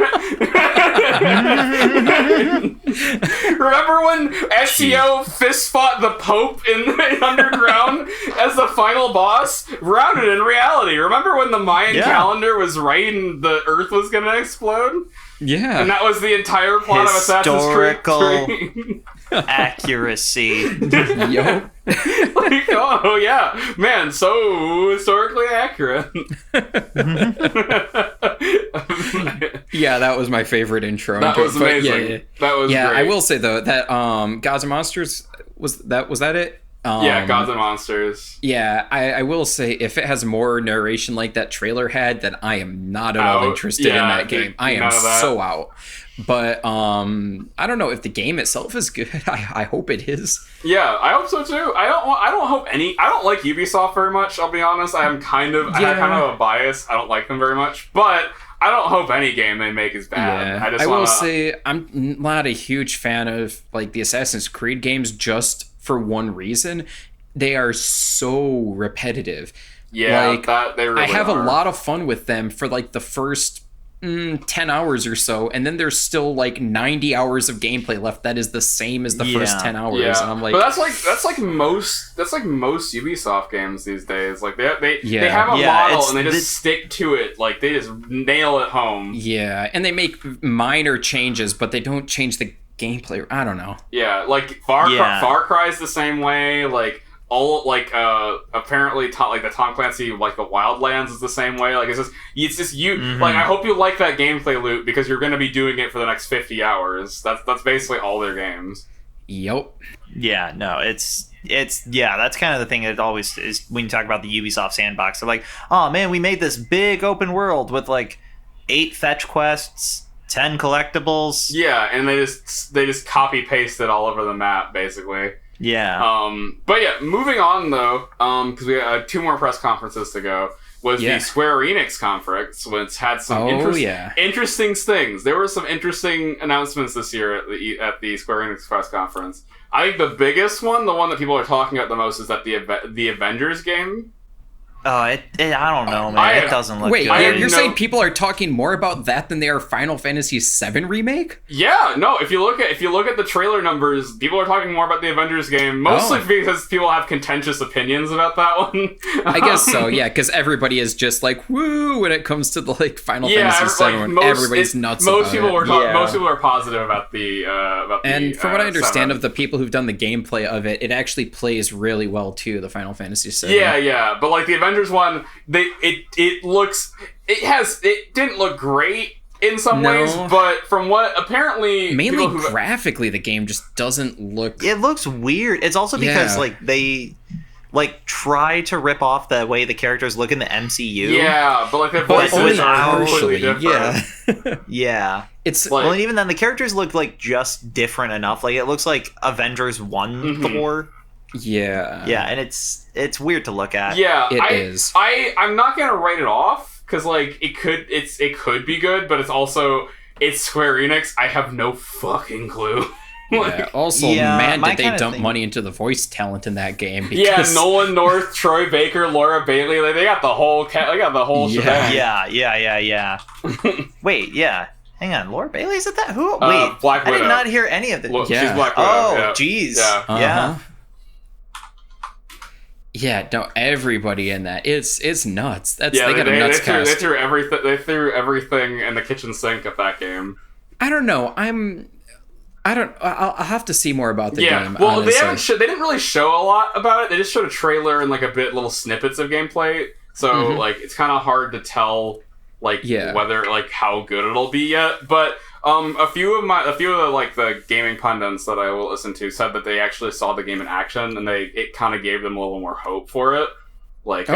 Remember when SEO fist fought the Pope in the underground as the final boss? Grounded in reality. Remember when the Mayan calendar was right and the Earth was going to explode? Yeah. And that was the entire plot of Assassin's Creed 3. Accuracy. Yo. Like, oh yeah, man, so historically accurate. Yeah, that was my favorite intro. That was amazing. That was great. I will say though that Gods and Monsters was that it? Yeah, Gods and Monsters. Yeah, I will say, if it has more narration like that trailer had, then I am not at all interested in that game. I am so out. But I don't know if the game itself is good. I hope it is. Yeah, I hope so too. I don't like Ubisoft very much, I'll be honest. I have kind of a bias. I don't like them very much. But I don't hope any game they make is bad. Yeah. I will say I'm not a huge fan of like the Assassin's Creed games just for one reason. They are so repetitive. Yeah, like, they really I have are. a lot of fun with them for like the first 10 hours or so, and then there's still like 90 hours of gameplay left that is the same as the first 10 hours. Yeah. And I'm like, but that's like most Ubisoft games these days. Like they have a model and they just stick to it. Like they just nail it home. Yeah, and they make minor changes, but they don't change the gameplay. I don't know. Yeah, like Far Cry is the same way. Like all apparently like the Tom Clancy like the Wildlands is the same way. Like it's just you. Mm-hmm. Like I hope you like that gameplay loop because you're going to be doing it for the next 50 hours. That's basically all their games. Yep. Yeah. No. It's that's kind of the thing that always is when you talk about the Ubisoft sandbox. They're like, oh man, we made this big open world with like 8 fetch quests, 10 collectibles. Yeah, and they just copy paste it all over the map basically. Yeah. But yeah, moving on though, because we had 2 more press conferences to go, was the Square Enix conference, which had some interesting things. There were some interesting announcements this year at the Square Enix press conference. I think the biggest one, the one that people are talking about the most, is that the Avengers game. I don't know, man. It doesn't look good. Wait, you're saying people are talking more about that than they are Final Fantasy VII Remake? Yeah, no. If you look at the trailer numbers, people are talking more about the Avengers game, mostly because people have contentious opinions about that one. I guess so, yeah, because everybody is just like woo when it comes to the like Final Fantasy VII. Everybody's nuts. Most people are positive about the and from what I understand of the people who've done the gameplay of it, it actually plays really well too. The Final Fantasy VII. Yeah, but like the Avengers one, it didn't look great in some ways, but from what apparently mainly graphically the game just doesn't look. It looks weird. It's also because like they like try to rip off the way the characters look in the MCU. Yeah, but like their voices are completely different. Yeah. It's like, well, and even then the characters look like just different enough. Like it looks like Avengers 1 Thor. Yeah. Yeah, and it's weird to look at. Yeah, it is. I'm not gonna write it off because like it could be good, but it's Square Enix. I have no fucking clue. Man, did they dump money into the voice talent in that game? Because... Yeah, Nolan North, Troy Baker, Laura Bailey. Like, they got the whole shebang. Yeah. Wait, yeah. Hang on, Laura Bailey's at that? Who? Wait, Black Widow. I did not hear any of the. She's Black Widow. Oh, jeez. Yeah. Yeah, no, everybody in that. It's nuts. They got a nuts cast. They threw everything in the kitchen sink at that game. I don't know. I'll have to see more about the game. Well, honestly. they didn't really show a lot about it. They just showed a trailer and like little snippets of gameplay. So like it's kind of hard to tell whether like how good it'll be yet. But a few of the gaming pundits that I will listen to said that they actually saw the game in action and it kind of gave them a little more hope for it. Like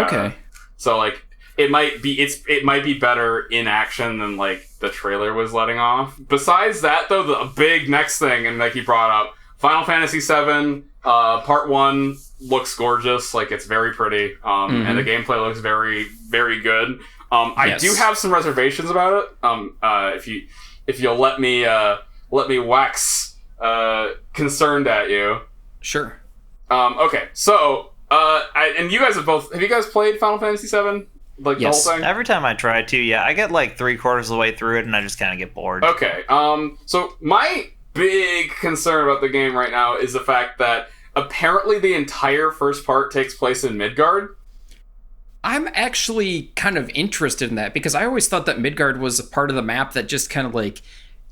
so like it might be better in action than like the trailer was letting off. Besides that though, the big next thing, and like you brought up, Final Fantasy VII Part 1 looks gorgeous. Like it's very pretty, and the gameplay looks very, very good. I do have some reservations about it. If you'll let me wax concerned at you. Sure. Okay, so and you guys have you guys played Final Fantasy VII? Like the whole thing? Every time I try to, I get like 3/4 of the way through it and I just kind of get bored. Okay. So my big concern about the game right now is the fact that apparently the entire first part takes place in Midgard. I'm actually kind of interested in that because I always thought that Midgard was a part of the map that just kind of like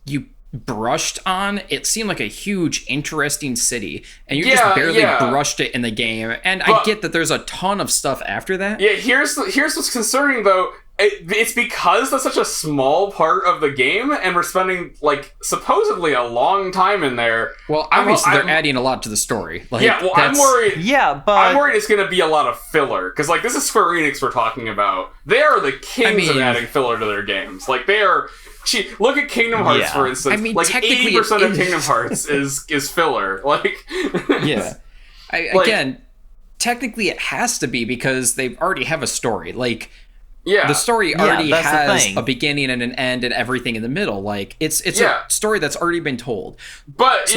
you brushed on. It seemed like a huge, interesting city, and you just barely brushed it in the game. And I get that there's a ton of stuff after that. Yeah, here's what's concerning though. it's because that's such a small part of the game, and we're spending like supposedly a long time in there. Well, obviously they're adding a lot to the story. Like, yeah, well, I'm worried. Yeah, but I'm worried it's going to be a lot of filler because like this is Square Enix we're talking about. They are the kings of adding filler to their games. Like they are. Look at Kingdom Hearts for instance. Like 80% of Kingdom Hearts is filler. Like yeah, again, technically it has to be because they already have a story. Like. Yeah, the story already has a beginning and an end and everything in the middle. Like it's a story that's already been told. But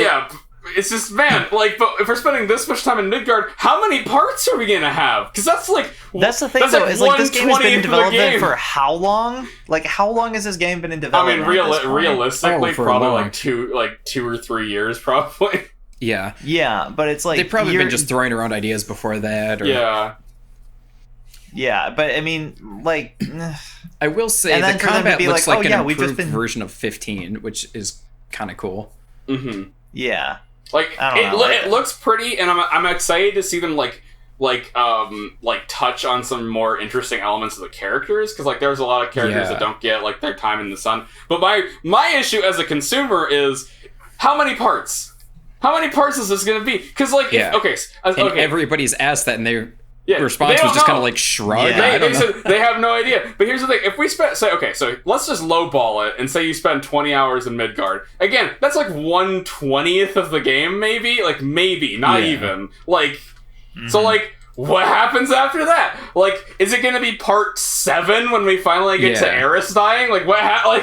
it's just like, but if we're spending this much time in Midgard, how many parts are we gonna have? Because that's the thing. Though, is like this game has been in development for how long? Like how long has this game been in development? I mean, realistically, probably like 2 or 3 years, probably. Yeah. Yeah, but it's like they've probably been just throwing around ideas before that. Or... Yeah, but I mean, like... I will say the combat looks like an improved version of 15, which is kind of cool. Mm-hmm. Yeah. Like, it looks pretty, and I'm excited to see them, like touch on some more interesting elements of the characters, because, like, there's a lot of characters that don't get, like, their time in the sun. But my issue as a consumer is, how many parts? How many parts is this going to be? Because, like, everybody's asked that, and they're... The response was just kind of like shrug. Yeah. They have no idea. But here's the thing: if we spend, so let's just lowball it and say you spend 20 hours in Midgard. Again, that's like 1/20th of the game, maybe. Like maybe, not even. Like, so like, what happens after that? Like, is it going to be part 7 when we finally get to Eris dying? Like,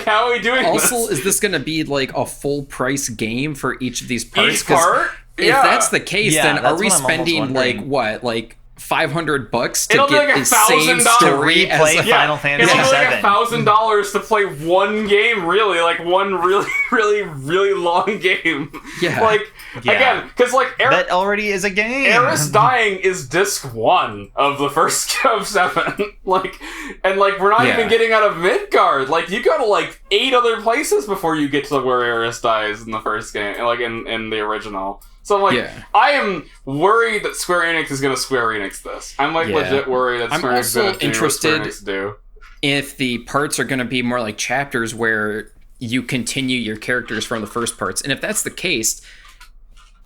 how are we doing? Also, is this going to be like a full price game for each of these parts? Each part? If that's the case, then are we spending like $500 to get the same story as Final Fantasy VII? It'll be like $1,000 to play one game, really, like one really, really, really long game. Yeah. Again, because that already is a game. Eris dying is disc 1 of the first of 7. And we're not even getting out of Midgard. Like, you go to 8 other places before you get to where Eris dies in the first game, in the original. So I am worried that Square Enix is going to Square Enix this. I'm legit worried that Square Enix is going to do what Square Enix do. If the parts are going to be more like chapters where you continue your characters from the first parts. And if that's the case,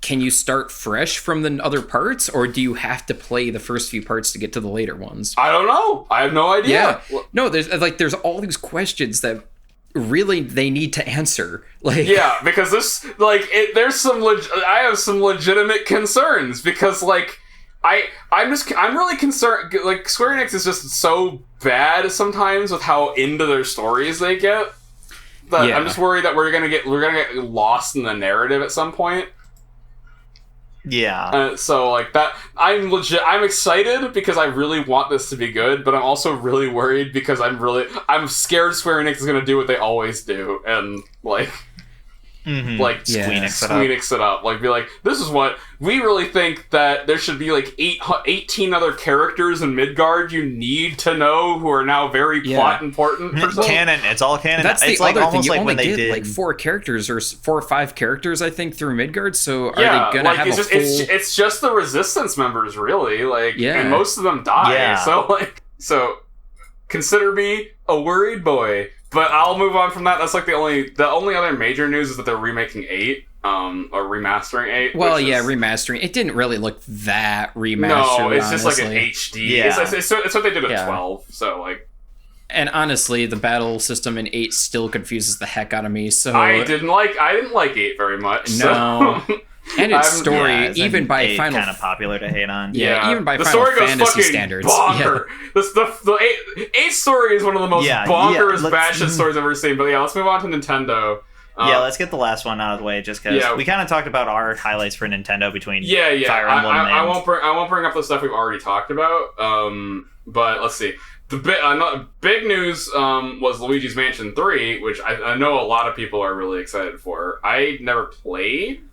can you start fresh from the other parts, or do you have to play the first few parts to get to the later ones? I don't know. I have no idea. Yeah. No, there's all these questions that really they need to answer. Because this there's some I have some legitimate concerns, because I'm really concerned. Square Enix is just so bad sometimes with how into their stories they get that I'm just worried that we're gonna get lost in the narrative at some point. Yeah. That I'm excited because I really want this to be good, but I'm also really worried because I'm scared Square Enix is going to do what they always do and Squeenix it up. Be like, this is what we really think that there should be 18 other characters in Midgard you need to know who are now very plot important. Canon. It's all canon. That's it's the other thing. Almost you like only when they did did 4 characters or 4 or 5 characters, I think, through Midgard. So are they gonna have a full? It's just the Resistance members, really. And most of them die. Yeah. So consider me a worried boy. But I'll move on from that. That's the only other major news is that they're remaking 8, or remastering 8. Well, remastering. It didn't really look that remastered. No, it's just honestly. an HD. Yeah. It's what they did at 12. So And honestly, the battle system in 8 still confuses the heck out of me. So I didn't like 8 very much. No. So. And its story, even by Final... kind of popular to hate on. Yeah, even by Final Fantasy standards. Bonker. Yeah. The 8 story is one of the most bonkers batshit stories I've ever seen. But let's move on to Nintendo. Let's get the last one out of the way, just because we kind of talked about our highlights for Nintendo between Fire Emblem and... I won't bring up the stuff we've already talked about, but let's see. The big news was Luigi's Mansion 3, which I know a lot of people are really excited for. I never played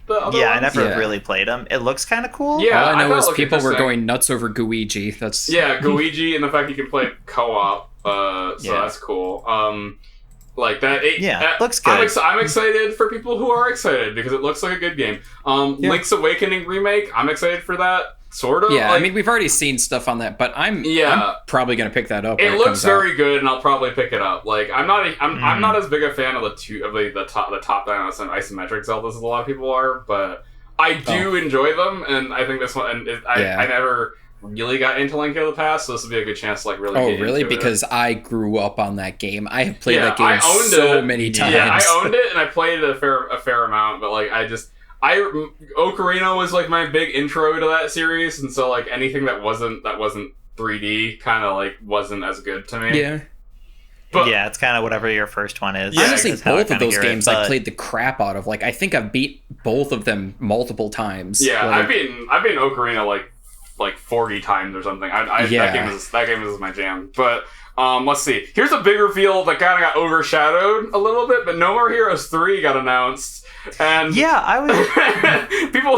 the other ones. I never really played them. It looks kind of cool. Yeah, all I know is people were going nuts over Gooigi. That's Gooigi, and the fact you can play co-op. That's cool. Looks good. I'm excited for people who are excited because it looks like a good game. Link's Awakening remake. I'm excited for that. sort of. Yeah, I mean, we've already seen stuff on that, but I'm probably gonna pick that up. It looks very good, and I'll probably pick it up. Like, I'm not as big a fan of the top-down isometric Zeldas as a lot of people are, but I do enjoy them, and I think this one, and I never really got into Link to the Past, so this would be a good chance to like really. Oh, really? Because I grew up on that game. I have played that game so many times. Yeah, I owned it, and I played it a fair amount, but like Ocarina was like my big intro to that series, and so like anything that wasn't 3D kind of like wasn't as good to me. Yeah. But yeah, it's kind of whatever your first one is. Honestly, both of those games I played the crap out of. Like, I think I've beat both of them multiple times. Yeah, like, I've beaten Ocarina like 40 times or something. That game is my jam. But let's see. Here's a big reveal that kind of got overshadowed a little bit, but No More Heroes 3 got announced. And I was people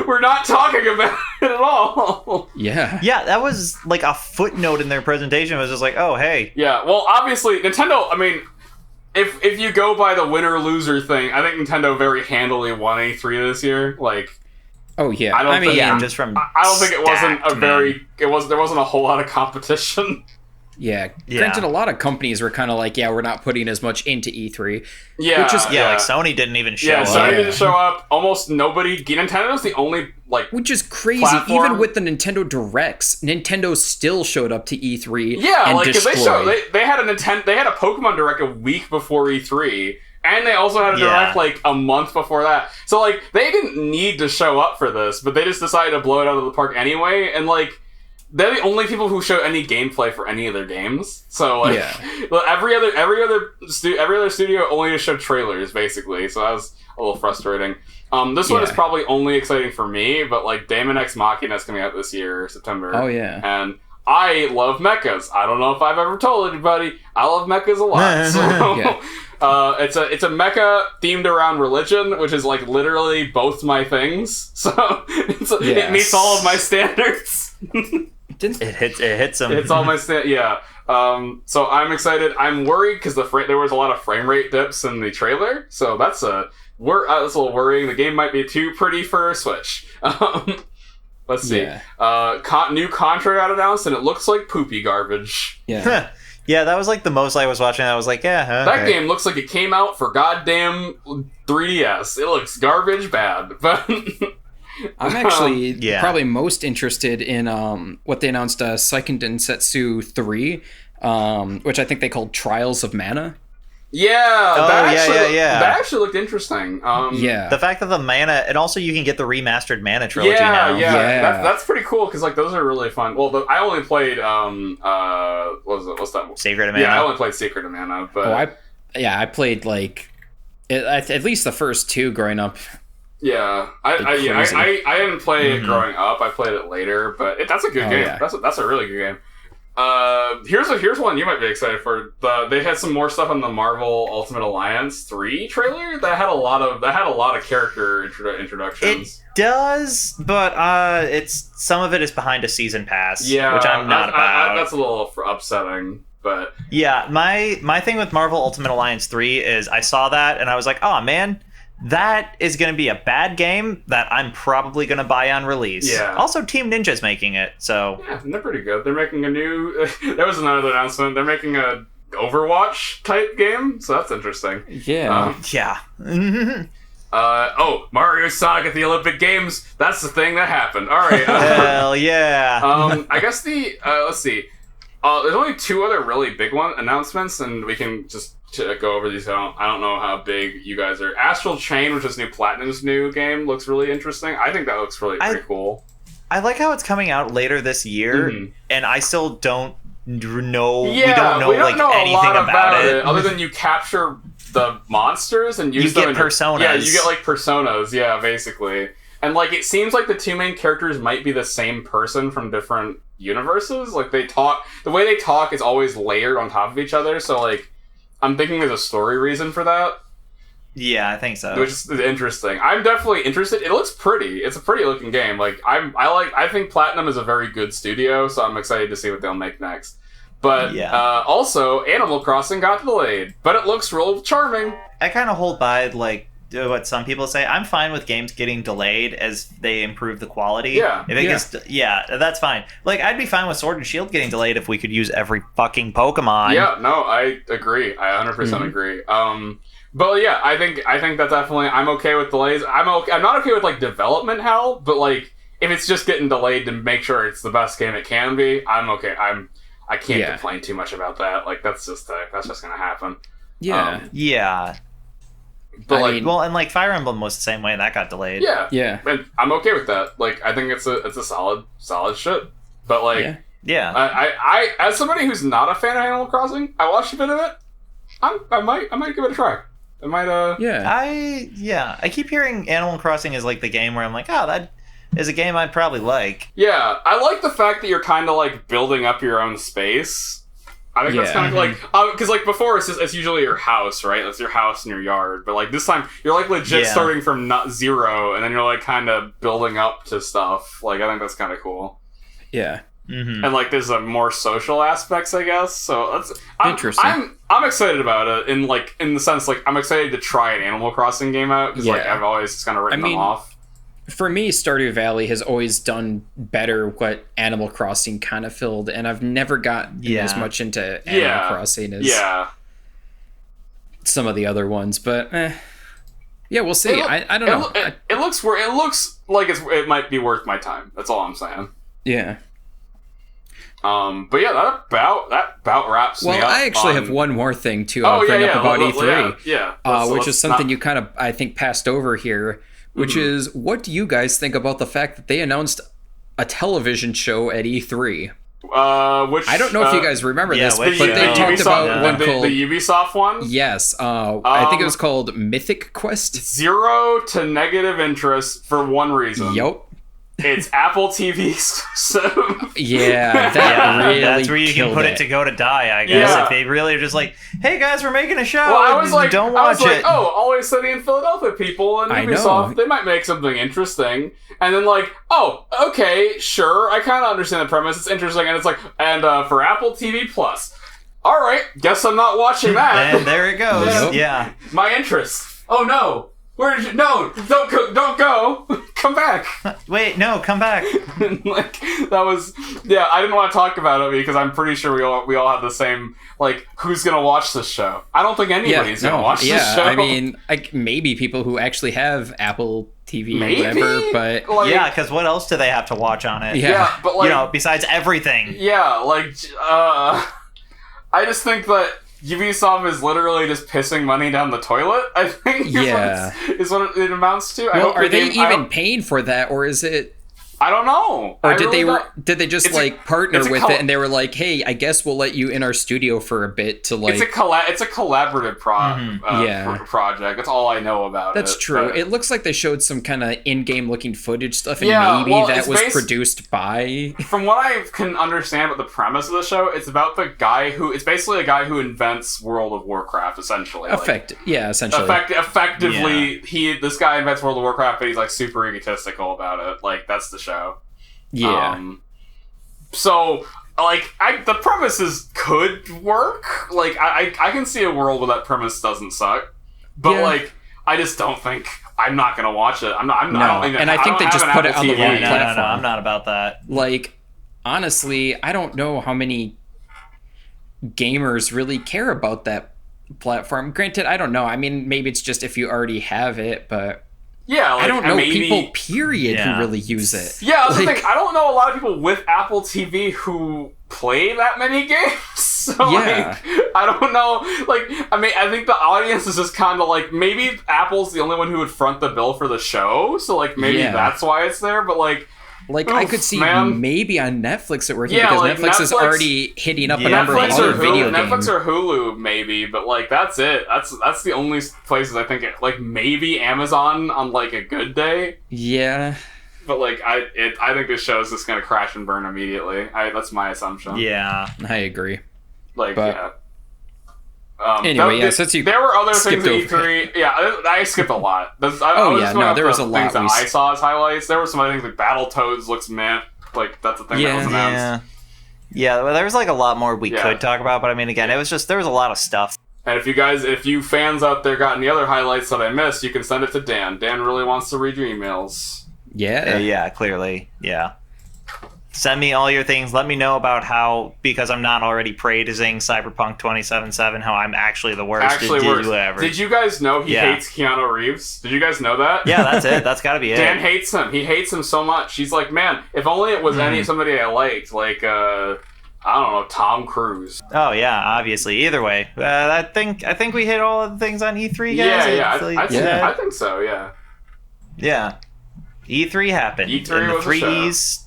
we're not talking about it at all. Yeah, that was like a footnote in their presentation. It was just like, oh hey. Yeah, well, obviously Nintendo, I mean, if you go by the winner loser thing, I think Nintendo very handily won E3 this year. Like, oh yeah, I don't think it wasn't there wasn't a whole lot of competition. Yeah. Granted, a lot of companies were kind of like, we're not putting as much into E3. Yeah, which is, like Sony didn't even show up. Yeah, Sony didn't show up. Almost nobody. Nintendo's the only, like, which is crazy. Platform. Even with the Nintendo Directs, Nintendo still showed up to E3. Yeah, and like, because destroyed. they had a Pokemon Direct a week before E3. And they also had a Direct, like, a month before that. So, like, they didn't need to show up for this, but they just decided to blow it out of the park anyway. And, like, they're the only people who show any gameplay for any of their games. So like, every other studio only just showed trailers basically. So that was a little frustrating. This one is probably only exciting for me, but like Daemon X Machina is coming out this year, September. Oh yeah. And I love mechas. I don't know if I've ever told anybody. I love mechas a lot. So it's a mecha themed around religion, which is like literally both my things. So it meets all of my standards. It hits them. It's all my so I'm excited. I'm worried because there was a lot of frame rate dips in the trailer, so that's a little worrying. The game might be too pretty for a Switch. Let's see. New Contra got announced, and it looks like poopy garbage. Yeah. Yeah, that was like the most I was watching. I was like, that game looks like it came out for goddamn 3DS. It looks garbage bad, but. I'm actually probably most interested in what they announced, Seiken Densetsu 3, which I think they called Trials of Mana. Yeah, that actually looked interesting. The fact that the mana, and also you can get the remastered Mana trilogy now. Yeah. That's pretty cool because like those are really fun. Well, I only played what's that? Secret of Mana. Yeah, I only played Secret of Mana, but I played like at least the first two growing up. Yeah, I didn't play it growing up. I played it later, but that's a good game. Yeah. That's a really good game. Here's one you might be excited for. They had some more stuff on the Marvel Ultimate Alliance 3 trailer that had a lot of character introductions. It does, but some of it is behind a season pass, which I'm not about. That's a little upsetting. But yeah, my thing with Marvel Ultimate Alliance 3 is I saw that and I was like, oh man, that is going to be a bad game that I'm probably going to buy on release. Yeah. Also, Team Ninja's making it, so... Yeah, they're pretty good. They're making a new... there was another announcement. They're making a Overwatch-type game, so that's interesting. Yeah. Mario Sonic at the Olympic Games. That's the thing that happened. All right. Hell yeah. I guess let's see. There's only two other really big announcements, and we can just... to go over these. I don't know how big you guys are. Astral Chain, which is Platinum's new game, looks really interesting. I think that looks pretty cool. I like how it's coming out later this year, and I still don't know. Yeah, we don't know anything about it other than you capture the monsters and use them. You get personas. Yeah, you get like personas. Yeah, basically. And like it seems like the two main characters might be the same person from different universes. Like the way they talk is always layered on top of each other. So like. I'm thinking there's a story reason for that. Yeah, I think so. Which is interesting. I'm definitely interested. It looks pretty. It's a pretty looking game. Like I think Platinum is a very good studio, so I'm excited to see what they'll make next. But also, Animal Crossing got delayed, but it looks real charming. I kind of hold by like what some people say. I'm fine with games getting delayed as they improve the quality. Yeah. If it gets, that's fine. Like, I'd be fine with Sword and Shield getting delayed if we could use every fucking Pokemon. Yeah, no, I agree. I 100% agree. But yeah, I think that definitely, I'm okay with delays. I'm not okay with like development hell, but like if it's just getting delayed to make sure it's the best game it can be, I'm okay. I can't complain too much about that. Like that's just gonna happen. Yeah. Yeah. But and like Fire Emblem was the same way, and that got delayed. Yeah. And I'm okay with that. Like I think it's a solid shit. But like I as somebody who's not a fan of Animal Crossing, I watched a bit of it. I might give it a try. I might I keep hearing Animal Crossing is like the game where I'm like, oh, that is a game I'd probably like. Yeah, I like the fact that you're kind of like building up your own space. I think that's kind of like, because like before it's usually your house, right? That's your house and your yard. But like this time you're like legit starting from zero, and then you're like kind of building up to stuff. Like I think that's kind of cool. Yeah. Mm-hmm. And like there's a more social aspects, I guess. So that's interesting. I'm excited about it in the sense like I'm excited to try an Animal Crossing game out because like I've always just kind of written them off. For me, Stardew Valley has always done better what Animal Crossing kind of filled, and I've never gotten as much into Animal Crossing as some of the other ones. But we'll see. I don't know. It looks like it might be worth my time. That's all I'm saying. Yeah. But yeah, that about wraps me up. Well, I actually have one more thing to bring up about E3, which is something you kind of, I think, passed over here, which is, what do you guys think about the fact that they announced a television show at E3? Which I don't know if you guys remember this, but they talked about one called the Ubisoft one. Yes, I think it was called Mythic Quest. 0 to negative interest for one reason. Yep. It's Apple TV exclusive. Yeah, that's where you can put it to go to die, I guess. If they really are just like, hey guys, we're making a show. Well, I was like, don't watch it. Oh, Always Sunny in Philadelphia people and Ubisoft, they might make something interesting. And then like, oh, okay, sure, I kind of understand the premise. It's interesting, and it's like, and for Apple TV Plus. All right, guess I'm not watching that. And there it goes. Yeah, my interest. Oh no. Where did you? No, don't go. Come back. Wait, no, come back. Like that was, I didn't want to talk about it because I'm pretty sure we all have the same like, who's gonna watch this show? I don't think anybody's gonna watch this show. I mean, maybe people who actually have Apple TV or whatever, but like, because what else do they have to watch on it? Yeah, but like, besides everything. Yeah, like I just think that Ubisoft is literally just pissing money down the toilet, I think is what it amounts to. Well, are they even paying for that, or is it... I don't know. Or did they just partner with it and they were like, hey, I guess we'll let you in our studio for a bit to like... It's a collaborative project. That's all I know about That's true. But... It looks like they showed some kind of in-game looking footage stuff and that was produced by... From what I can understand about the premise of the show, it's about the guy who... It's basically a guy who invents World of Warcraft, essentially. Essentially. Effectively, this guy invents World of Warcraft, but he's like super egotistical about it. Like, that's the show. Yeah. So, like, the premises could work. Like, I can see a world where that premise doesn't suck. But, like, I just don't think... I'm not going to watch it. I'm not... I think they just put it on the wrong platform. No, I'm not about that. Like, honestly, I don't know how many gamers really care about that platform. Granted, I don't know. I mean, maybe it's just if you already have it, but... Yeah, like, I don't know people, period, who really use it. Yeah, that's the thing. I don't know a lot of people with Apple TV who play that many games. So, like, I don't know. Like, I mean, I think the audience is just kind of like, maybe Apple's the only one who would front the bill for the show. So, like, maybe that's why it's there. But, like, I could see maybe on Netflix it working because like Netflix is already hitting up a number of other video games. Netflix or Hulu, maybe, but like that's it. That's the only places I think like maybe Amazon on like a good day. Yeah. But like I think this show is just gonna crash and burn immediately. That's my assumption. Yeah, I agree. Like anyway, since you there were other things at E3. Yeah, I skipped a lot. There was a lot. Things that I saw as highlights. There were some other things like Battletoads looks meh. Like that's the thing that was announced. Yeah. Well, there was like a lot more we could talk about, but I mean, again, it was just there was a lot of stuff. And if you fans out there got any other highlights that I missed, you can send it to Dan. Dan really wants to read your emails. Yeah, clearly. Yeah. Send me all your things. Let me know about how, because I'm not already praising Cyberpunk 2077, how I'm actually the worst. Worse. Did you guys know he hates Keanu Reeves? Did you guys know that? Yeah, that's it. That's got to be it. Dan hates him. He hates him so much. He's like, man, if only it was somebody I liked, like, I don't know, Tom Cruise. Oh yeah, obviously. Either way, I think we hit all of the things on E3, I guys. think so. Yeah. Yeah. E3 happened. E3 and the was 3Ds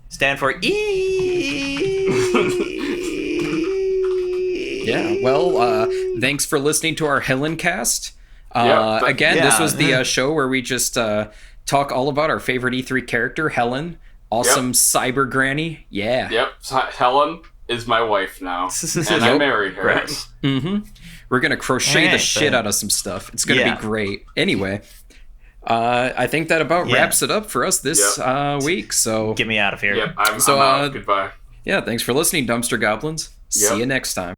stand for E. Yeah. Well, thanks for listening to our Helen cast. This was the show where we just talk all about our favorite E3 character, Helen. Awesome cyber granny. Yeah. Yep. Helen is my wife now, and I married her. Right. We're gonna crochet the shit out of some stuff. It's gonna be great. Anyway. I think that about wraps it up for us this week. So get me out of here. Yep, I'm out. Goodbye. Yeah, thanks for listening, Dumpster Goblins. See you next time.